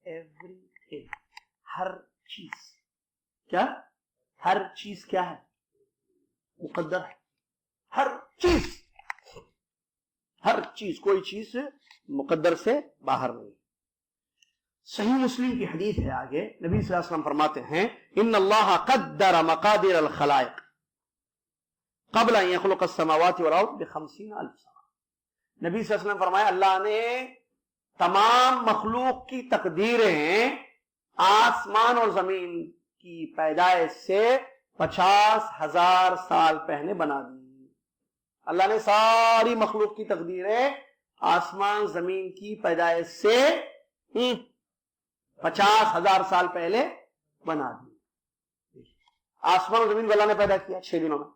ایوری تھنگ، ہر چیز. کیا ہر چیز کیا ہے؟ مقدر ہے. ہر چیز کوئی چیز مقدر سے باہر نہیں. صحیح مسلم کی حدیث ہے آگے. نبی صلی اللہ علیہ وسلم فرماتے ہیں ان اللہ قدر مقادیر الخلائق قبل ان يخلق السماوات والارض ب50,000 سنہ. نبی صلی اللہ علیہ وسلم فرمایا اللہ نے تمام مخلوق کی تقدیریں آسمان اور زمین کی پیدائش سے 50,000 سال پہلے بنا دی. اللہ نے ساری مخلوق کی تقدیریں آسمان زمین کی پیدائش سے 50,000 سال پہلے بنا دی. آسمان اور زمین کو اللہ نے پیدا کیا 6 دنوں میں.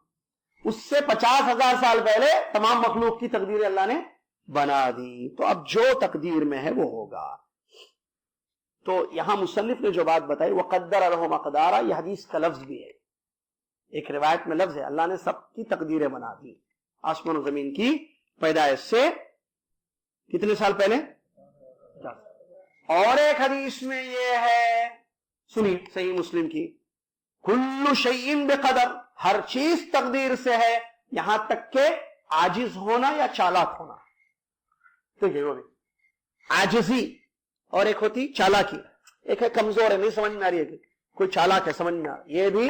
اس سے 50,000 سال پہلے تمام مخلوق کی تقدیریں اللہ نے بنا دی. تو اب جو تقدیر میں ہے وہ ہوگا. تو یہاں مصنف نے جو بات بتائی وَقَدَّرَ لَهُ مَقْدَارًا، یہ حدیث کا لفظ بھی ہے. ایک روایت میں لفظ ہے اللہ نے سب کی تقدیریں بنا دی آسمان و زمین کی پیدائش سے کتنے سال پہلے. اور ایک حدیث میں یہ ہے، سنیے صحیح مسلم کی، کل شیء بقدر، ہر چیز تقدیر سے ہے، یہاں تک کہ عاجز ہونا یا چالاک ہونا. دیکھیے وہ بھی عاجزی اور ایک ہوتی چالاکی. ایک ہے کمزور ہے، نہیں سمجھ میں آ رہی ہے، کوئی چالاک ہے سمجھ میں آ رہا ہے، یہ بھی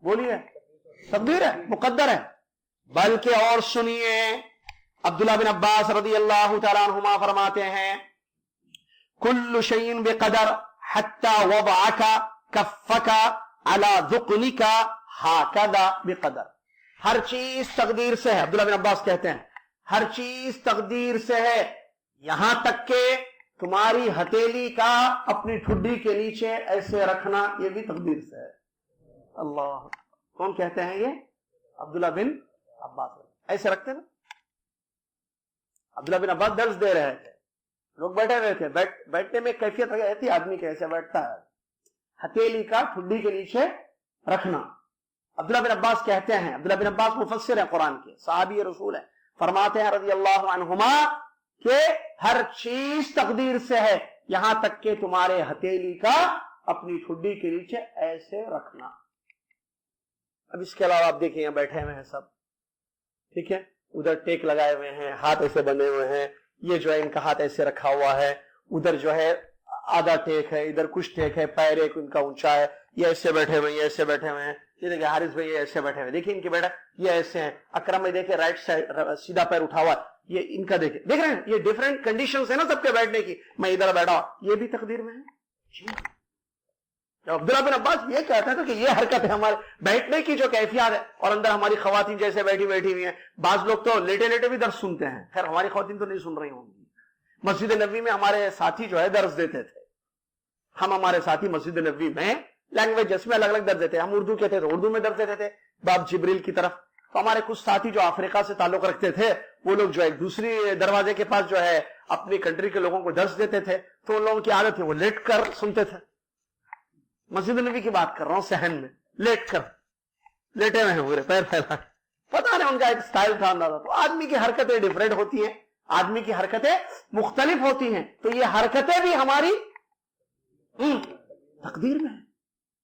بولیے تقدیر ہے، مقدر ہے. بلکہ اور سنیے عبداللہ بن عباس رضی اللہ تعالیٰ عنہما فرماتے ہیں کل شیء بقدر حتی وضعک کفک علی ذقنک ہکذا بقدر. ہر چیز تقدیر سے ہے. عبداللہ بن عباس کہتے ہیں ہر چیز تقدیر سے ہے، یہاں تک کہ تمہاری ہتھیلی کا اپنی ٹھڈی کے نیچے ایسے رکھنا یہ بھی تقدیر سے ہے. اللہ، کون کہتے ہیں یہ؟ عبداللہ بن عباس. ایسے رکھتے نا. عبداللہ بن عباس درس دے رہے تھے، لوگ بیٹھے رہے تھے، بیٹھنے میں کیفیت رہتی آدمی کیسے بیٹھتا ہے، ہتھیلی کا ٹھڈی کے نیچے رکھنا. عبداللہ بن عباس کہتے ہیں، عبداللہ بن عباس مفسر ہیں قرآن کے، صحابی رسول ہیں. فرماتے ہیں رضی اللہ عنہما کہ ہر چیز تقدیر سے ہے، یہاں تک کہ تمہارے ہتھیلی کا اپنی ٹھڈی کے نیچے ایسے رکھنا۔ اب اس کے علاوہ آپ دیکھیں یہاں بیٹھے ہوئے ہیں سب، ٹھیک ہے، ادھر ٹیک لگائے ہوئے ہیں، ہاتھ ایسے بنے ہوئے ہیں، یہ جو ہے ان کا ہاتھ ایسے رکھا ہوا ہے، ادھر جو ہے آدھا ٹیک ہے، ادھر کچھ ٹیک ہے، پیر ایک ان کا اونچا ہے، یہ ایسے بیٹھے ہوئے ہیں، یہ ایسے بیٹھے ہوئے ہیں، یہ دیکھیں حارث بھائی یہ ایسے بیٹھے ہوئے، دیکھیں ان کے بیٹا یہ ایسے ہیں، اکرم میں دیکھیں رائٹ سائڈ سیدھا پیر اٹھا ہوا ہے، یہ ان کا دیکھیں، دیکھ رہے ہیں یہ ڈیفرنٹ کنڈیشنز ہیں نا سب کے بیٹھنے کی، میں ادھر بیٹھا ہوں، یہ بھی تقدیر میں ہے۔ عبداللہ بن عباس یہ کہتا تھا کہ یہ حرکت ہے ہمارے بیٹھنے کی جو کیفیت ہے، اور اندر ہماری خواتین جیسے بیٹھی ہوئی ہیں، بعض لوگ تو لیٹے لیٹے بھی درس سنتے ہیں، خیر ہماری خواتین تو نہیں سن رہی ہوں گی۔ مسجد نبوی میں ہمارے ساتھی جو ہے درس دیتے تھے، ہمارے ساتھی مسجد نبوی میں لینگویجز میں الگ الگ درس دیتے، ہم اردو کہتے تھے اردو میں درس دیتے تھے باب جبریل کی طرف، تو ہمارے کچھ ساتھی جو افریقہ سے تعلق رکھتے تھے وہ لوگ جو ہے دوسری دروازے کے پاس جو ہے اپنی کنٹری کے لوگوں کو درس دیتے تھے، تو ان لوگوں کی عادت ہے وہ لیٹ کر سنتے تھے۔ مسجد نبی کی بات کر رہا ہوں، صحن میں لیٹ کر، لیٹے ہوئے ہیں پورے پیر پھیلا، پتہ نہیں ان کا ایک سٹائل تھا اندازہ۔ تو آدمی کی حرکتیں ڈیفرنٹ ہوتی ہیں، آدمی کی حرکتیں مختلف ہوتی ہیں، تو یہ حرکتیں بھی ہماری تقدیر میں ہے۔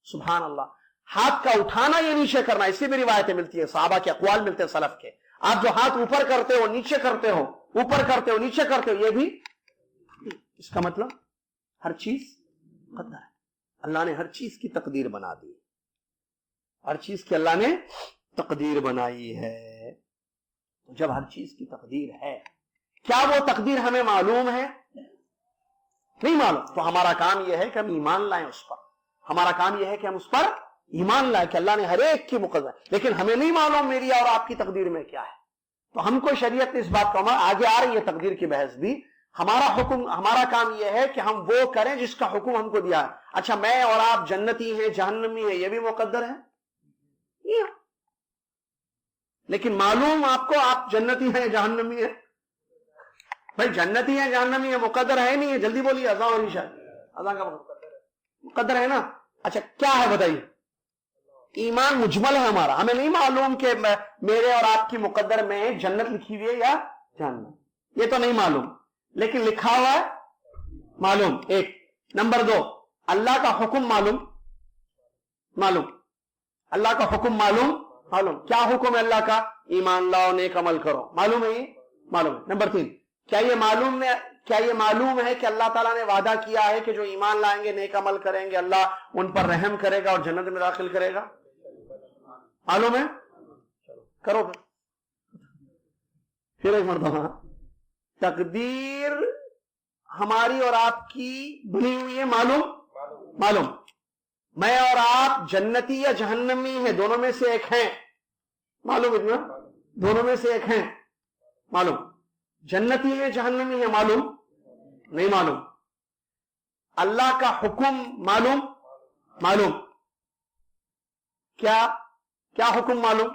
سبحان اللہ، ہاتھ کا اٹھانا یہ نیچے کرنا، اسی بھی روایتیں ملتی ہیں، صحابہ کے اقوال ملتے ہیں سلف کے، آپ جو ہاتھ اوپر کرتے ہو نیچے کرتے ہو، اوپر کرتے ہو نیچے کرتے ہو، یہ بھی اس کا مطلب ہر چیز قدر ہے، اللہ نے ہر چیز کی تقدیر بنا دی، ہر چیز کی اللہ نے تقدیر بنائی ہے۔ جب ہر چیز کی تقدیر ہے، کیا وہ تقدیر ہمیں معلوم ہے؟ نہیں معلوم، تو ہمارا کام یہ ہے کہ ہم ایمان لائیں اس پر، ہمارا کام یہ ہے کہ ہم اس پر ایمان لائیں کہ اللہ نے ہر ایک کی مقدر، لیکن ہمیں نہیں معلوم میری اور آپ کی تقدیر میں کیا ہے، تو ہم کو شریعت نے اس بات کو، آگے آ رہی ہے تقدیر کی بحث بھی، ہمارا حکم، ہمارا کام یہ ہے کہ ہم وہ کریں جس کا حکم ہم کو دیا ہے۔ اچھا میں اور آپ جنتی ہیں جہنمی ہیں، یہ بھی مقدر ہے، لیکن معلوم آپ کو آپ جنتی ہیں جہنمی ہیں؟ بھائی جنتی ہیں جہنمی ہیں مقدر ہے نہیں ہے؟ جلدی بولیے، اذان ہو رہی شاید، اذان کا مقدر ہے نا؟ اچھا کیا ہے بتائیے؟ ایمان مجمل ہے ہمارا، ہمیں نہیں معلوم کہ میرے اور آپ کی مقدر میں جنت لکھی ہوئی ہے یا جہنم، یہ تو نہیں معلوم، لیکن لکھا ہوا ہے معلوم، ایک۔ نمبر دو، اللہ کا حکم معلوم، اللہ کا حکم معلوم، کیا حکم ہے اللہ کا؟ ایمان لاؤ نیک عمل کرو، معلوم ہے یہ؟ معلوم ہے۔ نمبر تین، کیا یہ معلوم ہے کہ اللہ تعالیٰ نے وعدہ کیا ہے کہ جو ایمان لائیں گے نیک عمل کریں گے اللہ ان پر رحم کرے گا اور جنت میں داخل کرے گا؟ معلوم ہے؟ کرو پھر ایک مرتبہ، تقدیر ہماری اور آپ کی بنی ہوئی ہے، معلوم، میں اور آپ جنتی یا جہنمی ہیں، دونوں میں سے ایک ہیں، معلوم اتنا، دونوں میں سے ایک ہیں، معلوم، جنتی ہے جہنمی ہے، معلوم نہیں معلوم، اللہ کا حکم معلوم، کیا حکم معلوم؟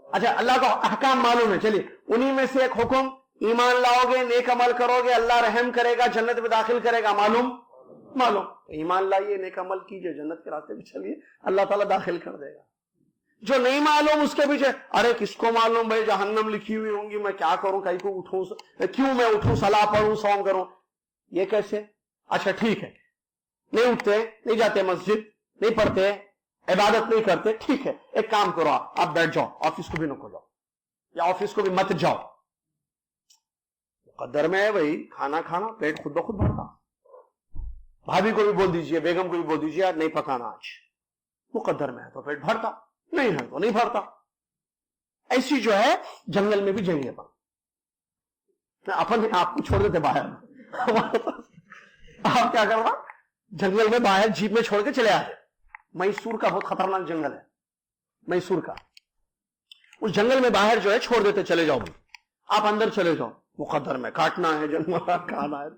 اچھا اللہ کا احکام معلوم ہے، چلیے انہی میں سے ایک حکم، ایمان لاؤ گے نیک عمل کرو گے اللہ رحم کرے گا جنت میں داخل کرے گا، معلوم، ایمان لائیے نیک عمل کیجئے جنت کے راستے پہ چلیے اللہ تعالیٰ داخل کر دے گا۔ جو نہیں معلوم اس کے پیچھے ارے کس کو معلوم بھائی جہنم لکھی ہوئی ہوں گی، میں کیا کروں، کہیں کو اٹھوں، کیوں میں اٹھوں، صلاح پڑھوں، صوم کروں، یہ کیسے؟ اچھا ٹھیک ہے، نہیں اٹھتے، نہیں جاتے مسجد، نہیں پڑھتے، عبادت نہیں کرتے، ٹھیک ہے، ایک کام کرو، آپ بیٹھ جاؤ، آفس کو بھی نہ کھولو یا آفس کو بھی مت جاؤ، مقدر میں ہے بھائی، کھانا پیٹ خود بخود بھرتا، بھابھی کو بھی بول دیجئے، بیگم کو بھی بول دیجئے نہیں پکانا آج، مقدر میں ہے تو پیٹ بھرتا، نہیں ہے تو نہیں بھرتا۔ ایسی جو ہے جنگل میں بھی جائیں اپن آپ کو چھوڑ دیتے باہر، آپ کیا کرنا، جنگل میں باہر جیپ میں چھوڑ کے چلے آتے۔ میسور کا بہت خطرناک جنگل ہے، میسور کا، اس جنگل میں باہر جو ہے چھوڑ دیتے، چلے جاؤ بھائی، آپ اندر چلے جاؤ، مقدر میں کاٹنا ہے جانور، کھانا ہے،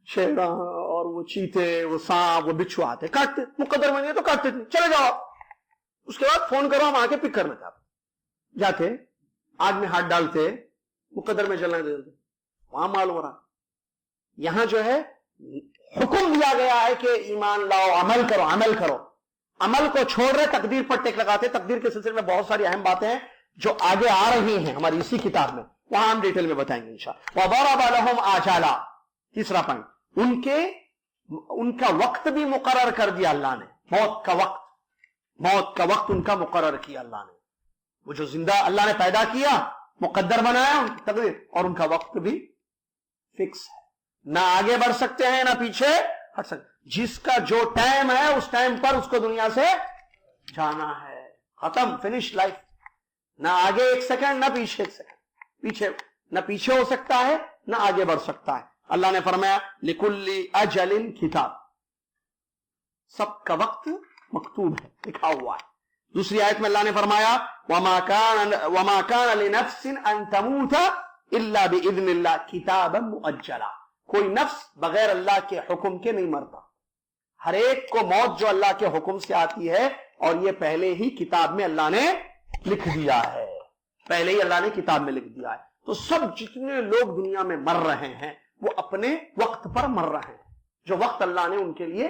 شیرا اور وہ چیتے، وہ سانپ، وہ بچھو آتے کاٹتے، مقدر میں نہیں تو کاٹتے نہیں، چلے جاؤ، اس کے بعد فون کرو ہم آ کے پک کرنا چاہتے، جاتے آگ میں ہاتھ ڈالتے، مقدر میں چلنا دیتے، وہاں معلوم ہو رہا، یہاں جو ہے حکم دیا گیا ہے کہ ایمان لاؤ، عمل کرو، عمل کو چھوڑ رہے تقدیر پر ٹیک لگاتے۔ تقدیر کے سلسلے میں بہت ساری اہم باتیں ہیں، جو آگے آ رہی ہیں ہماری اسی کتاب میں، وہاں ہم ڈیٹیل میں بتائیں گے انشاءاللہ۔ وَضَرَبَ لَهُمْ آجَالًا، تیسرا پوائنٹ، ان کا وقت بھی مقرر کر دیا اللہ نے، موت کا وقت ان کا مقرر کیا اللہ نے۔ وہ جو زندہ اللہ نے پیدا کیا، مقدر بنایا ان کی تقدیر، اور ان کا وقت بھی فکس ہے، نہ آگے بڑھ سکتے ہیں نہ پیچھے ہٹ سکتے، جس کا جو ٹائم ہے اس ٹائم پر اس کو دنیا سے جانا ہے، ختم، فنش لائف، نہ آگے ایک سیکنڈ نہ پیچھے ایک سیکنڈ، نہ پیچھے ہو سکتا ہے نہ آگے بڑھ سکتا ہے۔ اللہ نے فرمایا لِكُلِّ أَجَلٍ کتاب، سب کا وقت مکتوب ہے، لکھا ہوا ہے۔ دوسری آیت میں اللہ نے فرمایا وَمَا كَانَ لِنَفْسٍ أَن تَمُوتَ إِلَّا بِإِذْنِ اللَّهِ كِتَابًا مُؤَجَّلًا، کوئی نفس بغیر اللہ کے حکم کے نہیں مرتا، ہر ایک کو موت جو اللہ کے حکم سے آتی ہے، اور یہ پہلے ہی کتاب میں اللہ نے لکھ دیا ہے، پہلے ہی اللہ نے کتاب میں لکھ دیا ہے۔ تو سب جتنے لوگ دنیا میں مر رہے ہیں وہ اپنے وقت پر مر رہے ہیں، جو وقت اللہ نے ان کے لیے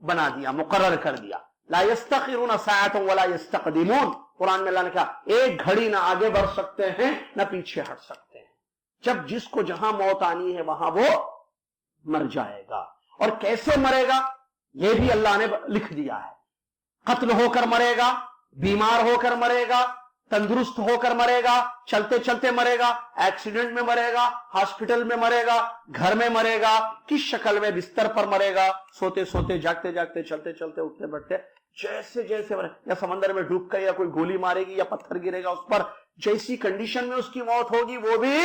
بنا دیا، مقرر کر دیا۔ لا يستخرون ساعة ولا يستقدمون، قرآن میں اللہ نے کہا ایک گھڑی نہ آگے بڑھ سکتے ہیں نہ پیچھے ہٹ سکتے ہیں، جب جس کو جہاں موت آنی ہے وہاں وہ مر جائے گا۔ اور کیسے مرے گا یہ بھی اللہ نے لکھ دیا ہے، قتل ہو کر مرے گا، بیمار ہو کر مرے گا، تندرست ہو کر مرے گا، چلتے چلتے مرے گا، ایکسیڈنٹ میں مرے گا، ہاسپٹل میں مرے گا، گھر میں مرے گا، کس شکل میں، بستر پر مرے گا، سوتے سوتے، جاگتے جاگتے، چلتے چلتے، اٹھتے بیٹھتے، جیسے جیسے مرے، یا سمندر میں ڈوب کر، یا کوئی گولی مارے گی یا پتھر گرے گا اس پر، جیسی کنڈیشن میں اس کی موت ہوگی وہ بھی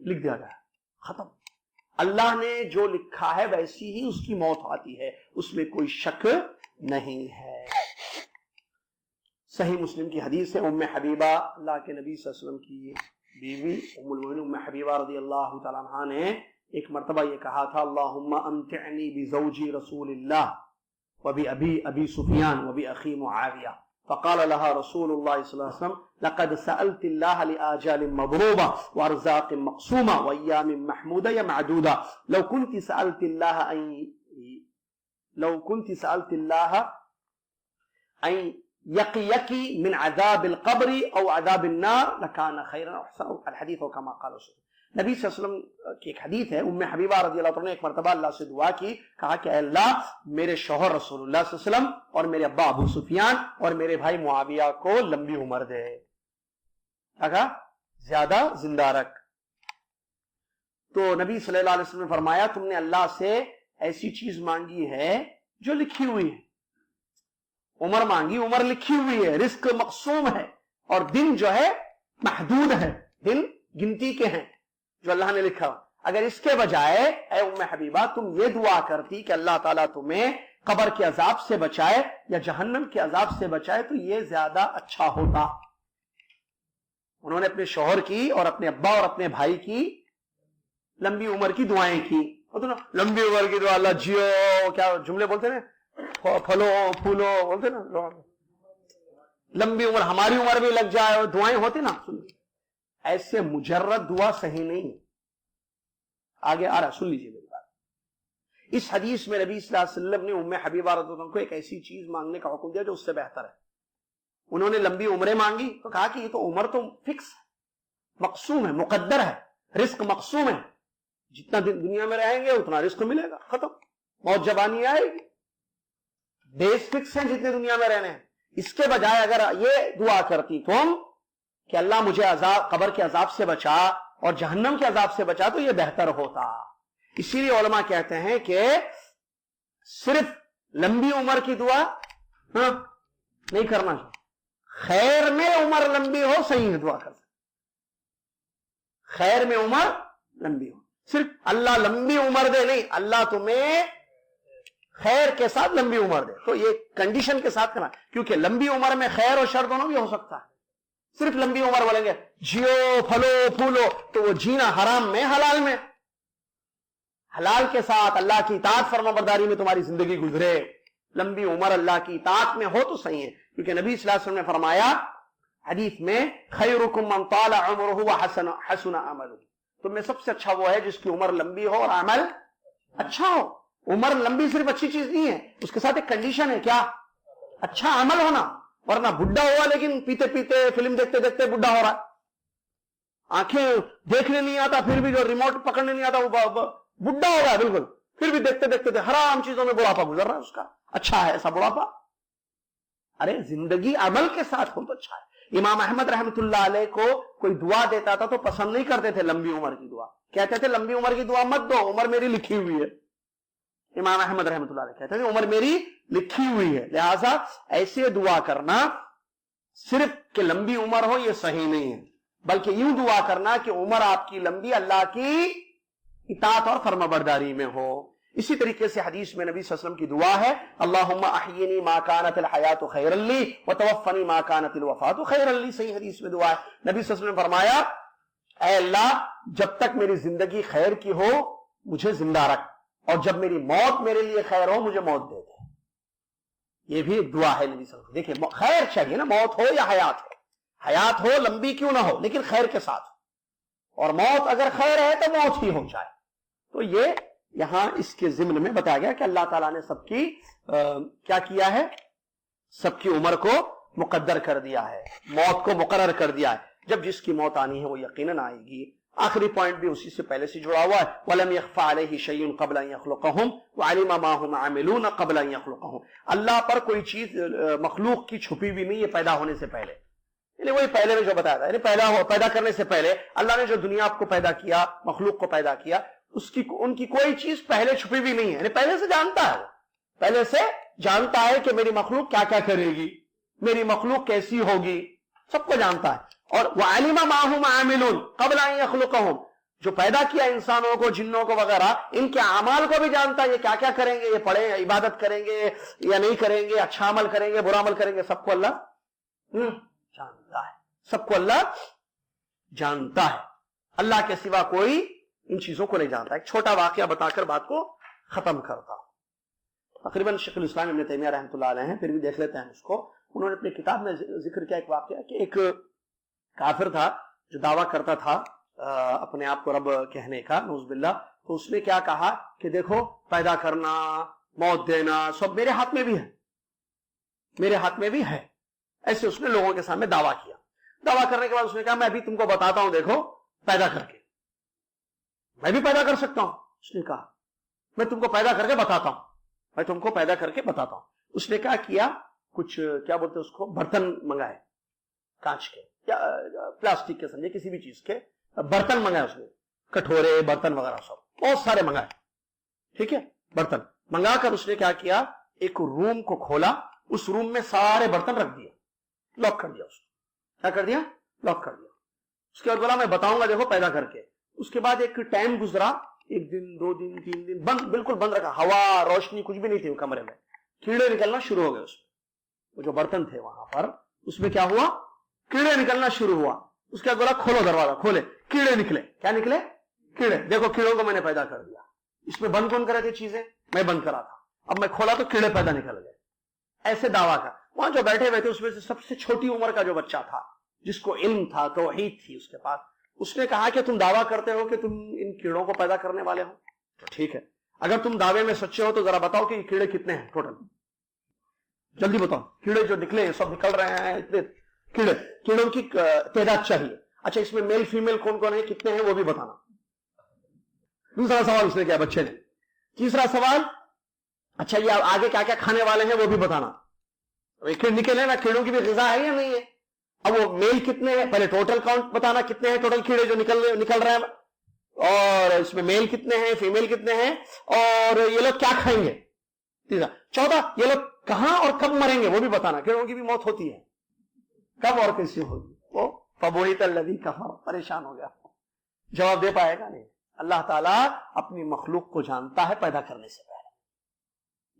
لکھ دیا گیا، ختم۔ اللہ نے جو لکھا ہے ویسی ہی اس کی موت آتی ہے، اس میں کوئی شک نہیں ہے۔ صحیح مسلم کی حدیث ہے، ام حبیبہ اللہ کے نبی صلی اللہ علیہ وسلم کی بیوی ام المؤمنین ام حبیبہ رضی اللہ تعالیٰ عنہا نے ایک مرتبہ یہ کہا تھا اللہم امتعنی بزوجی رسول اللہ وبأبی ابی سفیان وبأخی معاویہ، فقال لها رسول اللہ صلی اللہ علیہ وسلم لقد سألت اللہ لآجال مضروبہ وارزاق مقسومہ وایام محمودہ یا معدودہ، لو كنت سألت اللہ ان یقیکی من عذاب القبر او عذاب النار لکان خیرا احسن الحدیث و کما قال رسول نبی صلی اللہ علیہ وسلم کی ایک حدیث ہے، ام حبیبہ رضی اللہ عنہ نے ایک مرتبہ اللہ سے دعا کی، کہا کہ اے اللہ میرے شوہر رسول اللہ صلی اللہ علیہ وسلم اور میرے ابا ابو سفیان اور میرے بھائی معاویہ کو لمبی عمر دے، کہا زیادہ زندہ رکھ۔ تو نبی صلی اللہ علیہ وسلم نے فرمایا تم نے اللہ سے ایسی چیز مانگی ہے جو لکھی ہوئی ہے، عمر مانگی، عمر لکھی ہوئی ہے، رزق مقسوم ہے، اور دن جو ہے محدود ہے، دن گنتی کے ہیں جو اللہ نے لکھا۔ اگر اس کے بجائے اے ام حبیبہ تم یہ دعا کرتی کہ اللہ تعالیٰ تمہیں قبر کے عذاب سے بچائے یا جہنم کے عذاب سے بچائے تو یہ زیادہ اچھا ہوتا۔ انہوں نے اپنے شوہر کی اور اپنے ابا اور اپنے بھائی کی لمبی عمر کی دعائیں کی، لمبی عمر کی دعا، اللہ جیو، کیا جملے بولتے ہیں، پھلو پھولو بولتے نا، لمبی عمر، ہماری عمر بھی لگ جائے، اور دعائیں ہوتی نا، ایسے مجرد دعا صحیح نہیں ہے۔ آگے آ رہا، سن لیجیے میری بات۔ اس حدیث میں نبی صلی اللہ علیہ وسلم نے ام حبیبہ رضی اللہ عنہ کو ایک ایسی چیز مانگنے کا حکم دیا جو اس سے بہتر ہے۔ انہوں نے لمبی عمریں مانگی تو کہا کہ یہ تو عمر تو فکس ہے، مقسوم ہے، مقدر ہے، رزق مقسوم ہے، جتنا دن دنیا میں رہیں گے اتنا رزق ملے گا، ختم، موت جب آنی آئے گی، ڈیز فکس ہیں جتنے دنیا میں رہنے ہیں۔ اس کے بجائے اگر یہ دعا کرتی تم کہ اللہ مجھے عذاب، قبر کے عذاب سے بچا اور جہنم کے عذاب سے بچا، تو یہ بہتر ہوتا۔ اسی لیے علماء کہتے ہیں کہ صرف لمبی عمر کی دعا نہیں کرنا چاہیے، خیر میں عمر لمبی ہو صحیح ہے، دعا کر سکتے، خیر میں عمر لمبی ہو، صرف اللہ لمبی عمر دے نہیں، اللہ تمہیں خیر کے ساتھ لمبی عمر دے، تو یہ کنڈیشن کے ساتھ کرنا، کیونکہ لمبی عمر میں خیر اور شر دونوں بھی ہو سکتا ہے۔ صرف لمبی عمر بولیں گے جیو پھلو پھولو، تو وہ جینا حرام میں حلال میں، حلال کے ساتھ اللہ کی اطاعت فرما برداری میں تمہاری زندگی گزرے، لمبی عمر اللہ کی اطاعت میں ہو تو صحیح ہے، کیونکہ نبی صلی اللہ علیہ وسلم نے فرمایا حدیث میں خیرکم من طال عمرہ وحسن عملہ، تم میں سب سے اچھا وہ ہے جس کی عمر لمبی ہو اور عمل اچھا ہو۔ عمر لمبی صرف اچھی چیز نہیں ہے، اس کے ساتھ ایک کنڈیشن ہے، کیا؟ اچھا عمل ہونا، ورنہ بڈھا ہوا لیکن پیتے پیتے فلم دیکھتے دیکھتے بڈھا ہو رہا ہے, آنکھیں دیکھنے نہیں آتا پھر بھی جو ریموٹ پکڑنے نہیں آتا وہ بڈھا ہو رہا ہے بالکل, پھر بھی دیکھتے دیکھتے حرام چیزوں میں بڑھاپا گزر رہا ہے اس کا. اچھا ہے ایسا بڑھاپا؟ ارے زندگی عمل کے ساتھ ہو تو اچھا ہے. امام احمد رحمت اللہ علیہ کو کوئی دعا دیتا تھا تو پسند نہیں کرتے تھے لمبی عمر کی دعا, کہتے تھے لمبی عمر کی دعا مت دو, عمر میری لکھی ہوئی ہے. امام احمد رحمت اللہ علیہ کہتے تھے عمر میری لکھی ہوئی ہے, لہذا ایسے دعا کرنا صرف کہ لمبی عمر ہو یہ صحیح نہیں ہے, بلکہ یوں دعا کرنا کہ عمر آپ کی لمبی اللہ کی اطاعت اور فرمانبرداری میں ہو. اسی طریقے سے حدیث میں نبی صلی اللہ علیہ وسلم کی دعا ہے اللہم احیینی ما کانت الحیات خیرا لی وتوفنی ما کانت الوفات خیرا لی. صحیح حدیث میں دعا ہے, نبی صلی اللہ علیہ وسلم نے فرمایا اے اللہ جب تک میری زندگی خیر کی ہو مجھے زندہ رکھ, اور جب میری موت میرے لیے خیر ہو مجھے موت دے دے. یہ بھی ایک دعا ہے نبی صلی اللہ علیہ وسلم. دیکھیں خیر چاہیے نا, موت ہو یا حیات ہو, حیات ہو لمبی کیوں نہ ہو لیکن خیر کے ساتھ, اور موت اگر خیر ہے تو موت ہی ہو جائے. تو یہ یہاں اس کے ضمن میں بتایا گیا کہ اللہ تعالیٰ نے سب کی کیا کیا ہے, سب کی عمر کو مقدر کر دیا ہے, موت کو مقرر کر دیا ہے. جب جس کی موت آنی ہے وہ یقیناً آئے گی. آخری پوائنٹ بھی اسی سے پہلے سے جڑا ہوا ہے وَلَمْ يَخْفَ عَلَيْهِ شَيْءٌ قَبْلَ أَن يَخْلُقَهُمْ وَعَلِمَ مَا هُمْ عَامِلُونَ قَبْلَ أَن يَخْلُقَهُمْ. اللہ پر کوئی چیز مخلوق کی چھپی بھی نہیں ہے پیدا ہونے سے پہلے, یعنی وہی پہلے میں جو بتایا تھا, یعنی پیدا کرنے سے پہلے اللہ نے جو دنیا کو پیدا کیا, مخلوق کو پیدا کیا, ان کی کوئی چیز پہلے چھپی بھی نہیں ہے, یعنی پہلے سے جانتا ہے, پہلے سے جانتا ہے کہ میری مخلوق کیا کیا کرے گی, میری مخلوق کیسی ہوگی, سب کو جانتا ہے. اور وَعَلِمَ مَا هُمْ عَامِلُونَ قَبْلَ أَن يَخْلُقَهُمْ, جو پیدا کیا انسانوں کو جنوں کو وغیرہ ان کے اعمال کو بھی جانتا ہے, یہ کیا کیا کریں گے, یہ پڑھیں عبادت کریں گے یا نہیں کریں گے, اچھا عمل کریں گے برا عمل کریں گے, سب کو اللہ جانتا ہے, سب کو اللہ جانتا ہے. اللہ کے سوا کوئی ان چیزوں کو نہیں جانتا. ایک چھوٹا واقعہ بتا کر بات کو ختم کرتا ہوں. تقریباً شیخ الاسلام ابن تیمیہ رحمۃ اللہ علیہ ہیں, پھر بھی دیکھ لیتے ہیں اس کو. انہوں نے اپنی کتاب میں ذکر کیا ایک واقعہ کہ ایک کافر تھا جو دعویٰ کرتا تھا اپنے آپ کو رب کہنے کا, نعوذ باللہ. تو اس نے کیا کہا کہ دیکھو پیدا کرنا موت دینا سب میرے ہاتھ میں بھی ہے, میرے ہاتھ میں بھی ہے. ایسے اس نے لوگوں کے سامنے دعویٰ کیا. دعویٰ کرنے کے بعد اس نے کہا میں ابھی تم کو بتاتا ہوں, دیکھو پیدا کر کے, میں بھی پیدا کر سکتا ہوں. اس نے کہا میں تم کو پیدا کر کے بتاتا ہوں, میں تم کو پیدا کر کے بتاتا ہوں. اس نے کیا کچھ کیا بولتے اس کو, برتن منگائے, کانچ کے یا پلاسٹک کے, سمجھے کسی بھی چیز کے برتن منگائے اس نے, کٹورے برتن وغیرہ سب بہت سارے منگائے. ٹھیک ہے, برتن منگا کر اس نے کیا ایک روم کو کھولا, اس روم میں سارے برتن رکھ دیا, لاک کر دیا. اس کیا کر دیا, لاک کر دیا. اس کے بعد بولا میں بتاؤں گا دیکھو پیدا کر کے. اس کے بعد ایک ٹائم گزرا, ایک دن 2 دن 3 دن, بند بالکل بند رکھا, ہوا روشنی کچھ بھی نہیں تھی وہ کمرے میں. کیڑے نکلنا شروع ہو گئے اس میں, وہ جو برتن تھے وہاں پر اس میں کیا ہوا, کیڑے نکلنا شروع ہوا. اس کے بعد بولا کھولو دروازہ, کھولے, کیڑے نکلے. کیا نکلے, کیڑے. دیکھو کیڑوں کو میں نے پیدا کر دیا. اس میں بند کون کرے تھے چیزیں, میں بند کرا تھا. اب میں کھولا تو کیڑے پیدا نکل گئے. ایسے دعویٰ کا. وہاں جو بیٹھے ہوئے تھے اس میں سے سب سے چھوٹی عمر کا جو بچہ تھا جس کو علم تھا, توحید تھی اس کے پاس, اس نے کہا کہ تم دعویٰ کرتے ہو کہ تم ان کیڑوں کو پیدا کرنے والے ہو, تو ٹھیک ہے, اگر تم دعوے میں سچے ہو تو ذرا بتاؤ کہ یہ کیڑے کتنے ہیں ٹوٹل, جلدی بتاؤ. کیڑے جو نکلے سب نکل رہے ہیں اتنے کیڑے, کیڑوں کی تعداد چاہیے. اچھا اس میں میل فیمیل کون کون ہیں, کتنے ہیں, وہ بھی بتانا. دوسرا سوال اس نے کیا بچے نے. تیسرا سوال, اچھا یہ آگے کیا کیا کھانے والے ہیں وہ بھی بتانا. نکلے نا, کیڑوں کی بھی غذا ہے یا نہیں ہے. اب وہ میل کتنے ہیں, پہلے ٹوٹل کاؤنٹ بتانا کتنے ہیں ٹوٹل کیڑے جو نکل رہے ہیں, اور اس میں میل کتنے ہیں فیمیل کتنے ہیں, اور یہ لوگ کیا کھائیں گے. تیسرا. چوتھا, یہ لوگ کہاں اور کب مریں گے وہ بھی بتانا. کیڑوں کی بھی موت ہوتی ہے, کب اور کیسی ہوگی. وہ فبوہت الذی کفر, پریشان ہو گیا, جواب دے پائے گا نہیں. اللہ تعالیٰ اپنی مخلوق کو جانتا ہے پیدا کرنے سے پہلے.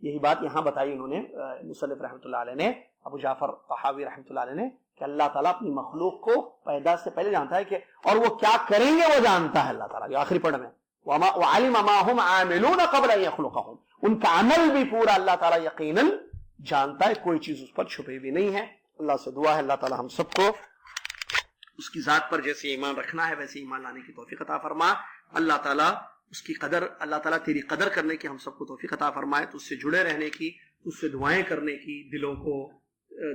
یہی بات یہاں بتائی انہوں نے مصنف رحمۃ اللہ علیہ نے, ابو جعفر طحاوی رحمۃ اللہ علیہ نے, کہ اللہ تعالیٰ اپنی مخلوق کو پیدا سے پہلے جانتا ہے, کہ اور وہ کیا کریں گے وہ جانتا ہے اللہ تعالیٰ. یہ آخری پڑھ میں وَعَلِمَ مَا هُمْ عَامِلُونَ قَبْلَ أَن يَخْلُقَهُمْ, ان کا عمل بھی پورا اللہ تعالیٰ یقیناً جانتا ہے, کوئی چیز اس پر چھپی بھی نہیں ہے. اللہ سے دعا ہے اللہ تعالیٰ ہم سب کو اس کی ذات پر جیسے ایمان رکھنا ہے ویسے ایمان لانے کی توفیق عطا فرما. اللہ تعالیٰ اس کی قدر, اللہ تعالیٰ تیری قدر کرنے کی ہم سب کو توفیق عطا فرمائے, تو اس سے جڑے رہنے کی, اس سے دعائیں کرنے کی, دلوں کو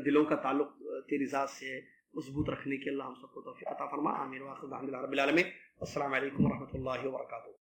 دلوں کا تعلق تیری ذات سے مضبوط رکھنے کی اللہ ہم سب کو توفیق عطا فرما. آمین. واخر دعوانا الحمدللہ رب العالمین. السلام علیکم ورحمۃ اللہ وبرکاتہ.